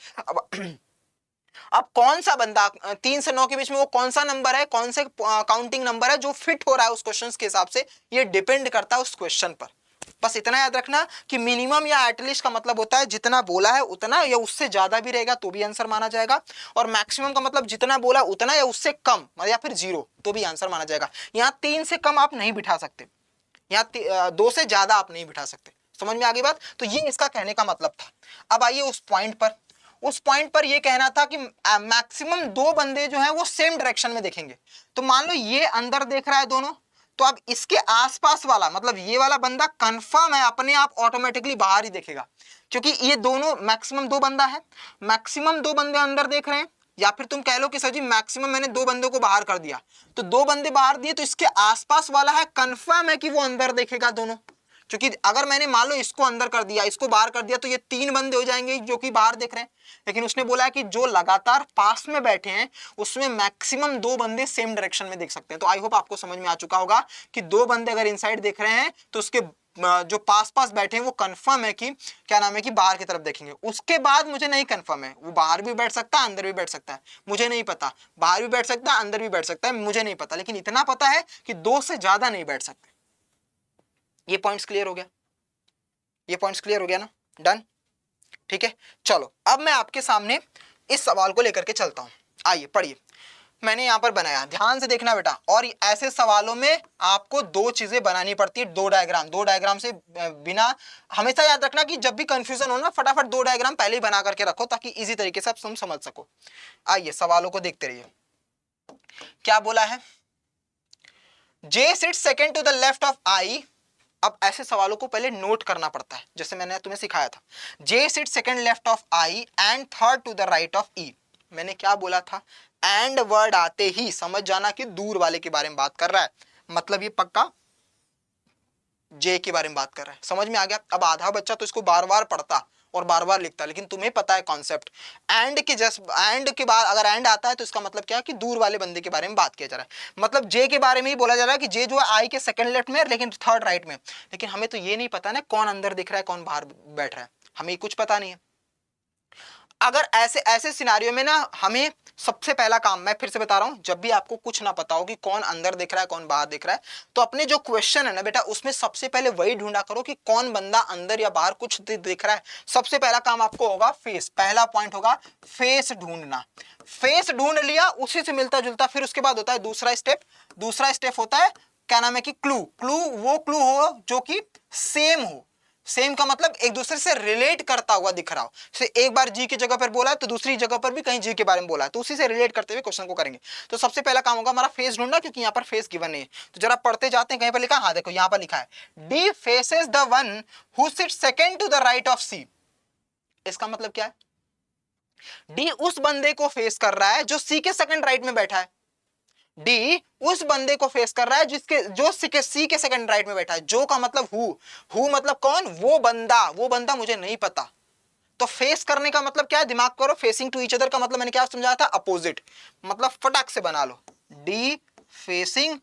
अब कौन सा बंदा 3 से 9 के बीच में, वो कौन सा नंबर है, कौन से काउंटिंग नंबर है जो फिट हो रहा है उस क्वेश्चन के हिसाब से, ये डिपेंड करता है उस क्वेश्चन पर। बस इतना याद रखना कि मिनिमम या एटलीस्ट का मतलब होता है जितना बोला है उतना, या उससे ज्यादा भी रहेगा तो भी आंसर माना जाएगा, और मैक्सिमम का मतलब जितना बोला उतना या उससे कम या फिर 0 तो भी आंसर माना जाएगा। यहाँ 3 से कम आप नहीं बिठा सकते, यहाँ 2 से ज्यादा आप नहीं बिठा सकते। समझ में आ गई बात? तो ये इसका कहने का मतलब था। अब आइए उस पॉइंट पर, उस पॉइंट पर ये कहना था कि मैक्सिमम 2 बंदे जो हैं वो सेम डायरेक्शन में देखेंगे। तो मान लो ये अंदर देख रहा है दोनों, तो अब इसके आसपास वाला, मतलब ये वाला बंदा कंफर्म है अपने आप ऑटोमेटिकली बाहर ही देखेगा, क्योंकि ये दोनों मैक्सिमम 2 बंदा है, मैक्सिमम 2 बंदे अंदर देख रहे हैं, या फिर तुम कह लो कि सर जी मैक्सिमम मैंने 2 बंदों को बाहर कर दिया, तो 2 बंदे बाहर दिए, तो इसके आसपास वाला है कंफर्म है कि वो अंदर देखेगा दोनों, क्योंकि अगर मैंने मान लो इसको अंदर कर दिया, इसको बाहर कर दिया, तो ये 3 बंदे हो जाएंगे जो कि बाहर देख रहे हैं। लेकिन उसने बोला है कि जो लगातार पास में बैठे हैं उसमें मैक्सिमम 2 बंदे सेम डायरेक्शन में देख सकते हैं। तो आई होप आपको समझ में आ चुका होगा कि 2 बंदे अगर इनसाइड देख रहे हैं तो उसके जो पास पास बैठे हैं वो कंफर्म है कि क्या नाम है कि बाहर की तरफ देखेंगे। उसके बाद मुझे नहीं कंफर्म है, वो बाहर भी बैठ सकता है अंदर भी बैठ सकता है, मुझे नहीं पता, बाहर भी बैठ सकता है अंदर भी बैठ सकता है, मुझे नहीं पता, लेकिन इतना पता है कि 2 से ज्यादा नहीं बैठ सकते। ये पॉइंट्स क्लियर हो गया? ये पॉइंट्स क्लियर हो गया ना? डन, ठीक है। चलो अब मैं आपके सामने इस सवाल को लेकर के चलता हूं। आइए पढ़िए, मैंने यहां पर बनाया, ध्यान से देखना बेटा। और ऐसे सवालों में आपको 2 चीजें बनानी पड़ती है, 2 डायग्राम। 2 डायग्राम से बिना, हमेशा याद रखना कि जब भी कंफ्यूजन हो ना, फटाफट 2 डायग्राम पहले ही बना करके रखो ताकि इजी तरीके से आप तुम समझ सको। आइए सवालों को देखते रहिए। क्या बोला है, J sit second to the left of I. अब ऐसे सवालों को पहले नोट करना पड़ता है, जैसे मैंने तुम्हें सिखाया था, J sit second left of I and third to the right of E. मैंने क्या बोला था, एंड वर्ड आते ही समझ जाना कि दूर वाले के बारे में बात कर रहा है, मतलब ये पक्का जे के बारे में बात कर रहा है। समझ में आ गया? अब आधा बच्चा तो इसको बार बार पढ़ता और बार बार लिखता, लेकिन तुम्हें पता है कॉन्सेप्ट। एंड के जस्ट, एंड के बाद अगर एंड आता है तो इसका मतलब क्या है कि दूर वाले बंदे के बारे में बात किया जा रहा है, मतलब जे के बारे में ही बोला जा रहा है कि जे जो है आई के सेकंड लेफ्ट में लेकिन थर्ड राइट में। लेकिन हमें तो ये नहीं पता ना कौन अंदर दिख रहा है कौन बाहर बैठ रहा है, हमें कुछ पता नहीं है। अगर ऐसे ऐसे सिनारियों में ना, हमें सबसे पहला काम, मैं फिर से बता रहा हूं, जब भी आपको कुछ ना पता हो कि कौन अंदर दिख रहा है कौन बाहर दिख रहा है, तो अपने जो क्वेश्चन है ना बेटा, उसमें सबसे पहले वही ढूंढा करो कि कौन बंदा अंदर या बाहर कुछ दिख रहा है। सबसे पहला काम आपको होगा फेस, पहला पॉइंट होगा फेस ढूंढना। फेस ढूंढ लिया, उसी से मिलता जुलता फिर उसके बाद होता है दूसरा स्टेप। दूसरा स्टेप होता है क्या नाम है कि क्लू। क्लू वो क्लू हो जो कि सेम हो, सेम का मतलब एक दूसरे से रिलेट करता हुआ दिख रहा हो। जैसे एक बार जी की जगह पर बोला है तो दूसरी जगह पर भी कहीं जी के बारे में बोला है, तो उसी से रिलेट करते हुए क्वेश्चन को करेंगे। तो सबसे पहला काम होगा हमारा फेस ढूंढना, क्योंकि यहाँ पर फेस गिवन नहीं है। तो जरा पढ़ते जाते हैं, कहीं पर लिखा, हाँ देखो यहाँ पर लिखा है, D faces the one who sits second to the right of C. इसका मतलब क्या है, डी उस बंदे को फेस कर रहा है जो सी के सेकंड राइट में बैठा है। डी उस बंदे को फेस कर रहा है जिसके जो सी के सेकंड राइट में बैठा है। जो का मतलब हु मतलब कौन, वो बंदा मुझे नहीं पता। तो फेस करने का मतलब क्या है, दिमाग करो, फेसिंग टू ईच अदर का मतलब मैंने क्या समझाया था, अपोजिट। मतलब फटाक से बना लो, D facing,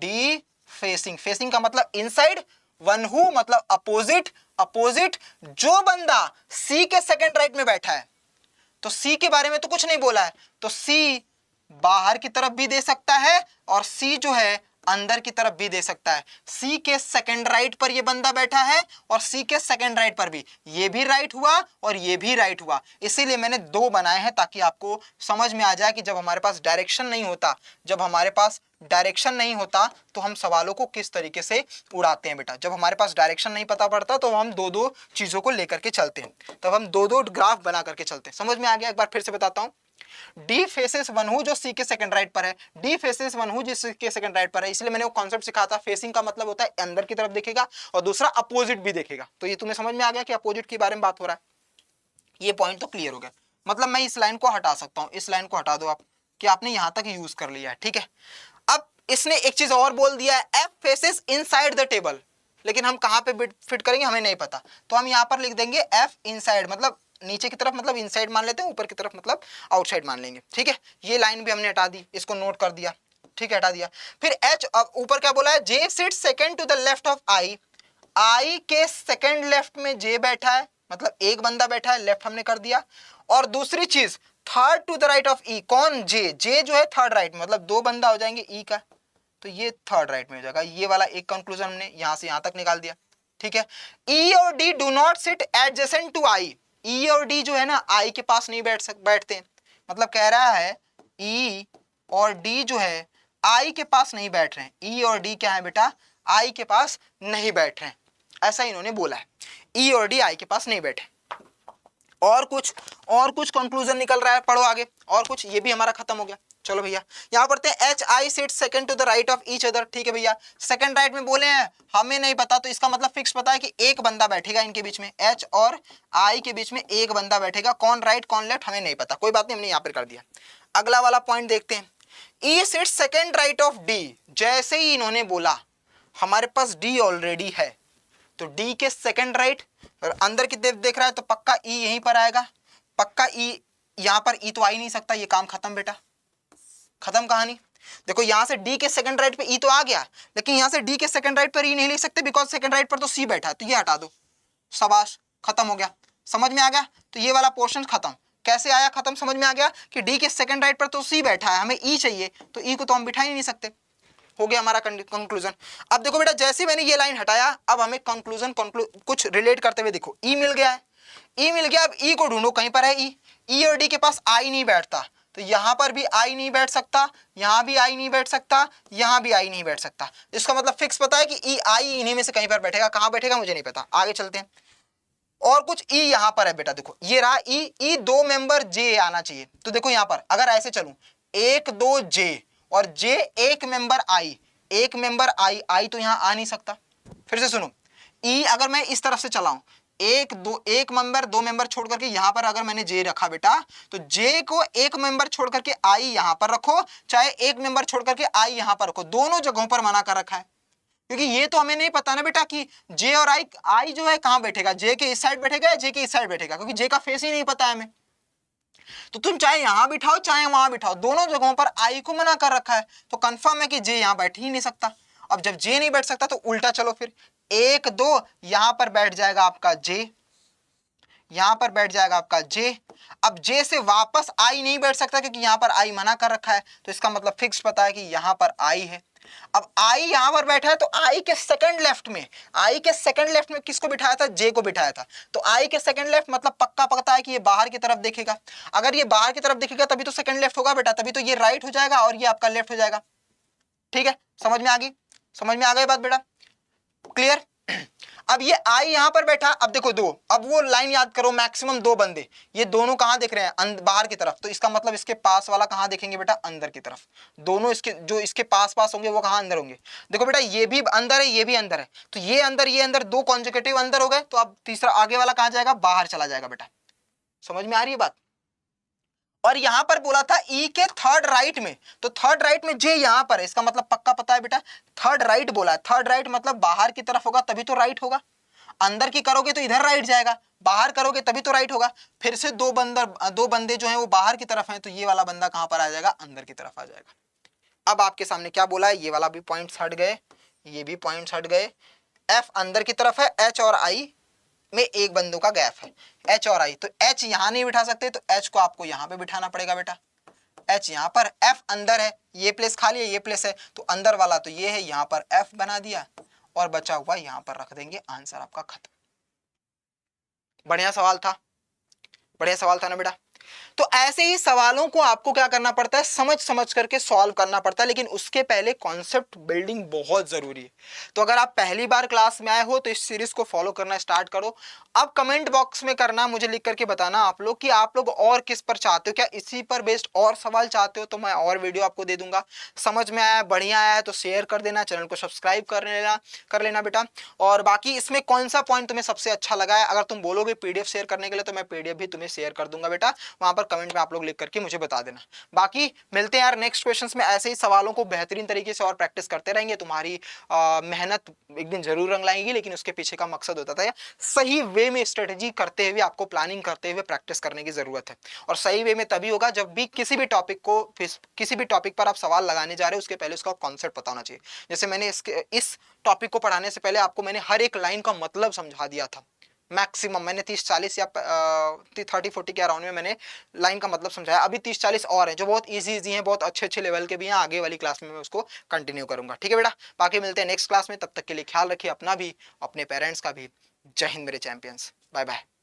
D facing, facing का मतलब इनसाइड, वन हु मतलब अपोजिट, अपोजिट जो बंदा सी के सेकंड राइट में बैठा है। तो सी के बारे में तो कुछ नहीं बोला है, तो सी बाहर की तरफ भी दे सकता है और सी जो है अंदर की तरफ भी दे सकता है। सी के सेकंड राइट पर ये बंदा बैठा है और सी के सेकंड राइट पर भी, ये भी राइट हुआ और ये भी राइट हुआ। इसीलिए मैंने 2 बनाए हैं ताकि आपको समझ में आ जाए कि जब हमारे पास डायरेक्शन नहीं होता, जब हमारे पास डायरेक्शन नहीं होता तो हम सवालों को किस तरीके से उड़ाते हैं बेटा। जब हमारे पास डायरेक्शन नहीं पता पड़ता तो हम 2-2 चीजों को लेकर के चलते हैं, तब हम 2-2 ग्राफ बना करके चलते हैं। समझ में आ गया? एक बार फिर से बताता हूं, डी फेसेस वन हु जो सी के सेकंड राइट पर है, डी फेसेस वन हु जो सी के सेकंड राइट पर है। इसलिए मैंने वो कॉन्सेप्ट सिखाया था, फेसिंग का मतलब होता है अंदर की तरफ देखेगा और दूसरा अपोजिट भी देखेगा। तो ये तुम्हें समझ में आ गया कि अपोजिट के बारे में बात हो रहा है, ये पॉइंट तो क्लियर हो गया। मतलब मैं इस लाइन को हटा सकता हूं, इस लाइन को हटा दो आप कि आपने यहां तक यूज कर लिया है, ठीक है। अब इसने एक चीज और बोल दिया है, F faces inside the table, लेकिन हम कहां पे फिट करेंगे हमें नहीं पता, तो हम यहां पर लिख देंगे एफ इनसाइड, मतलब नीचे की तरफ मतलब इनसाइड मान लेते हैं, ऊपर की तरफ मतलब आउटसाइड मान लेंगे, ठीक है। ये लाइन भी हमने हटा दी, इसको नोट कर दिया, ठीक है, हटा दिया। फिर एच, अब ऊपर क्या बोला है, J sit second to the left of I, I के सेकंड लेफ्ट में जे बैठा है, मतलब एक बंदा बैठा है, लेफ्ट हमने कर दिया। और दूसरी चीज third to the right of E, कौन, जे, जे जो है थर्ड राइट में, मतलब दो बंदा हो जाएंगे ई का, तो ये थर्ड राइट में हो जाएगा। ये वाला एक कंक्लूजन हमने यहां से यहां तक निकाल दिया, ठीक है। ई और D do not sit adjacent to I, E और डी जो है ना आई के पास नहीं बैठते, मतलब कह रहा है ई और डी जो है आई के पास नहीं बैठ रहे हैं, ई और डी क्या है बेटा, आई के पास नहीं बैठ रहे हैं, ऐसा इन्होंने बोला है, ई और डी आई के पास नहीं बैठे। और कुछ कंक्लूजन निकल रहा है, पढ़ो आगे और कुछ, ये भी हमारा खत्म हो गया। चलो भैया यहाँ पढ़ते हैं, H I sit second to the right of each other, ठीक है भैया, सेकंड राइट में बोले हैं, हमें नहीं पता, तो इसका मतलब फिक्स पता है कि एक बंदा बैठेगा इनके बीच में, एच और आई के बीच में एक बंदा बैठेगा, कौन राइट कौन लेफ्ट हमें नहीं पता, कोई बात नहीं, हमने यहाँ पर कर दिया। अगला वाला पॉइंट देखते हैं, E sit second right of D, जैसे ही इन्होंने बोला हमारे पास डी ऑलरेडी है, तो डी के सेकंड राइट, और अंदर की तरफ देख रहा है तो पक्का ई यहीं पर आएगा, पक्का ई, यहां पर ई तो आ ही नहीं सकता, ये काम खत्म बेटा, खत्म कहानी। देखो यहां से डी के सेकंड राइट पे ई तो आ गया, लेकिन यहां से डी के सेकंड राइट पर ई नहीं लिख सकते, बिकॉज सेकंड राइट पर तो सी बैठा है, तो ये हटा दो, शाबाश, खत्म हो गया, समझ में आ गया। तो ये वाला पोर्शन खत्म, कैसे आया खत्म, समझ में आ गया कि डी के सेकंड राइट पर तो सी बैठा है, हमें ई चाहिए, तो ई को तो हम बिठा ही नहीं सकते, हो गया हमारा कंक्लूजन। अब देखो बेटा, जैसे मैंने ये लाइन हटाया, अब हमें कंक्लूजन कुछ रिलेट करते हुए देखो, ई मिल गया है, ई मिल गया, अब ई को ढूंढो, कहीं पर है ई और डी के पास आई नहीं बैठता, तो यहां पर भी आई नहीं बैठ सकता, यहां भी आई नहीं बैठ सकता, यहां भी आई नहीं बैठ सकता, इसका मतलब फिक्स पता है कि ई आई इन्हीं में से कहीं पर बैठेगा, कहां बैठेगा मुझे नहीं पता, आगे चलते हैं। और कुछ ई यहां पर है बेटा, देखो ये रहा ई दो मेंबर जे आना चाहिए, तो देखो यहां पर अगर ऐसे चलूं, एक दो जे और जे एक मेंबर आई, एक मेंबर आई, आई तो यहां आ नहीं सकता। फिर से सुनो, ई अगर मैं इस तरफ से चलाऊं, एक मेंबर दो मेंबर छोड़ करके यहां पर अगर मैंने जे रखा बेटा, तो जे को एक मेंबर छोड़ करके आई यहां पर रखो, चाहे एक मेंबर छोड़ करके आई यहां पर रखो, दोनों जगहों पर मना कर रखा है, क्योंकि ये तो हमें नहीं पता ना बेटा कि जे और आई जो है कहां बैठेगा, जे के इस साइड बैठेगा या जे के इस साइड बैठेगा, क्योंकि जे का फेस ही नहीं पता है हमें। तो तुम चाहे यहां बिठाओ चाहे वहां बिठाओ, दोनों जगहों पर आई को मना कर रखा है, तो कंफर्म है कि जे यहां बैठ ही नहीं सकता। अब जब जे नहीं बैठ सकता तो उल्टा चलो, फिर एक दो यहां पर बैठ जाएगा आपका जे, यहां पर बैठ जाएगा आपका जे। अब जे से वापस आई नहीं बैठ सकता क्योंकि यहां पर आई मना कर रखा है, तो इसका मतलब फिक्स पता है कि यहां पर आई है। अब आई यहां पर बैठा है, तो आई के सेकंड लेफ्ट में, आई के सेकंड लेफ्ट में किसको बिठाया था, जे को बिठाया था, तो आई के सेकंड लेफ्ट मतलब पक्का पता है कि ये बाहर की तरफ देखेगा, अगर ये बाहर की तरफ देखेगा तभी तो सेकंड लेफ्ट होगा बेटा, तभी तो ये राइट हो जाएगा और ये आपका लेफ्ट हो जाएगा, ठीक है, समझ में आ गई, समझ में आ गई बात बेटा, क्लियर। अब ये आई यहां पर बैठा, अब देखो दो, अब वो लाइन याद करो, मैक्सिमम दो बंदे, ये दोनों कहां दिख रहे हैं, बाहर की तरफ, तो इसका मतलब इसके पास वाला कहां दिखेंगे बेटा, अंदर की तरफ, दोनों इसके जो इसके पास पास होंगे वो कहां, अंदर होंगे। देखो बेटा ये भी अंदर है ये भी अंदर है, तो ये अंदर दो कॉन्जिक्यूटिव अंदर हो गए, तो अब तीसरा आगे वाला कहां जाएगा, बाहर चला जाएगा बेटा, समझ में आ रही है बात। और यहां पर बोला था ई के थर्ड राइट में, तो थर्ड राइट में जे यहां पर है, इसका मतलब पक्का पता है बेटा, थर्ड राइट बोला है, थर्ड राइट मतलब बाहर की तरफ होगा तभी तो राइट होगा, अंदर की करोगे तो इधर राइट जाएगा, बाहर करोगे तभी तो राइट होगा। फिर से दो बंदे जो हैं वो बाहर की तरफ हैं, तो ये वाला बंदा कहां पर आ जाएगा, अंदर की तरफ आ जाएगा। अब आपके सामने क्या बोला है, ये वाला भी पॉइंट्स हट गए, ये भी पॉइंट्स हट गए, एफ अंदर की तरफ है, एच और आई में एक बंदों का गैप है, एच और आई, तो एच यहां नहीं बिठा सकते, तो एच को आपको यहां पे बिठाना पड़ेगा बेटा, एच यहां पर, एफ अंदर है, ये प्लेस खाली है ये प्लेस है, तो अंदर वाला तो ये है, यहां पर एफ बना दिया और बचा हुआ यहां पर रख देंगे, आंसर आपका खत्म। बढ़िया सवाल था, बढ़िया सवाल था ना बेटा। तो ऐसे ही सवालों को आपको क्या करना पड़ता है, समझ समझ करके सॉल्व करना पड़ता है, लेकिन उसके पहले कॉन्सेप्ट बिल्डिंग बहुत जरूरी है। तो अगर आप पहली बार क्लास में आए हो तो इस सीरीज को फॉलो करना स्टार्ट करो। अब कमेंट बॉक्स में करना, मुझे लिख करके बताना आप लोग कि आप लोग और किस पर चाहते हो, क्या इसी पर बेस्ड और सवाल चाहते हो तो मैं और वीडियो आपको दे दूंगा। समझ में आया, बढ़िया आया तो शेयर कर देना, चैनल को सब्सक्राइब कर लेना बेटा। और बाकी इसमें कौन सा पॉइंट तुम्हें सबसे अच्छा लगा है, अगर तुम बोलोगे पीडीएफ शेयर करने के लिए तो मैं पीडीएफ भी तुम्हें शेयर कर दूंगा बेटा, वहां पर कमेंट में आप लोग लिख करके मुझे बता देना। बाकी मिलते हैं यार नेक्स्ट क्वेश्चंस में, ऐसे ही सवालों को बेहतरीन तरीके से और प्रैक्टिस करते रहेंगे। तुम्हारी मेहनत एक दिन जरूर रंग लाएंगी, लेकिन उसके पीछे का मकसद होता था सही वे में स्ट्रेटेजी करते हुए, आपको प्लानिंग करते हुए प्रैक्टिस करने की जरूरत है। और सही वे में तभी होगा जब भी किसी भी टॉपिक को, किसी भी टॉपिक पर आप सवाल लगाने जा रहे हो उसके पहले उसका कॉन्सेप्ट पता होना चाहिए। जैसे मैंने इस टॉपिक को पढ़ाने से पहले आपको मैंने हर एक लाइन का मतलब समझा दिया था। मैक्सिमम मैंने 30-40 या 30-40 के अराउंड में मैंने लाइन का मतलब समझाया। अभी 30-40 और हैं जो बहुत इजी इजी हैं, बहुत अच्छे अच्छे लेवल के भी हैं। आगे वाली क्लास में मैं उसको कंटिन्यू करूंगा, ठीक है बेटा। बाकी मिलते हैं नेक्स्ट क्लास में, तब तक के लिए ख्याल रखिए अपना भी, अपने पेरेंट्स का भी। जय हिंद मेरे चैंपियंस, बाय बाय।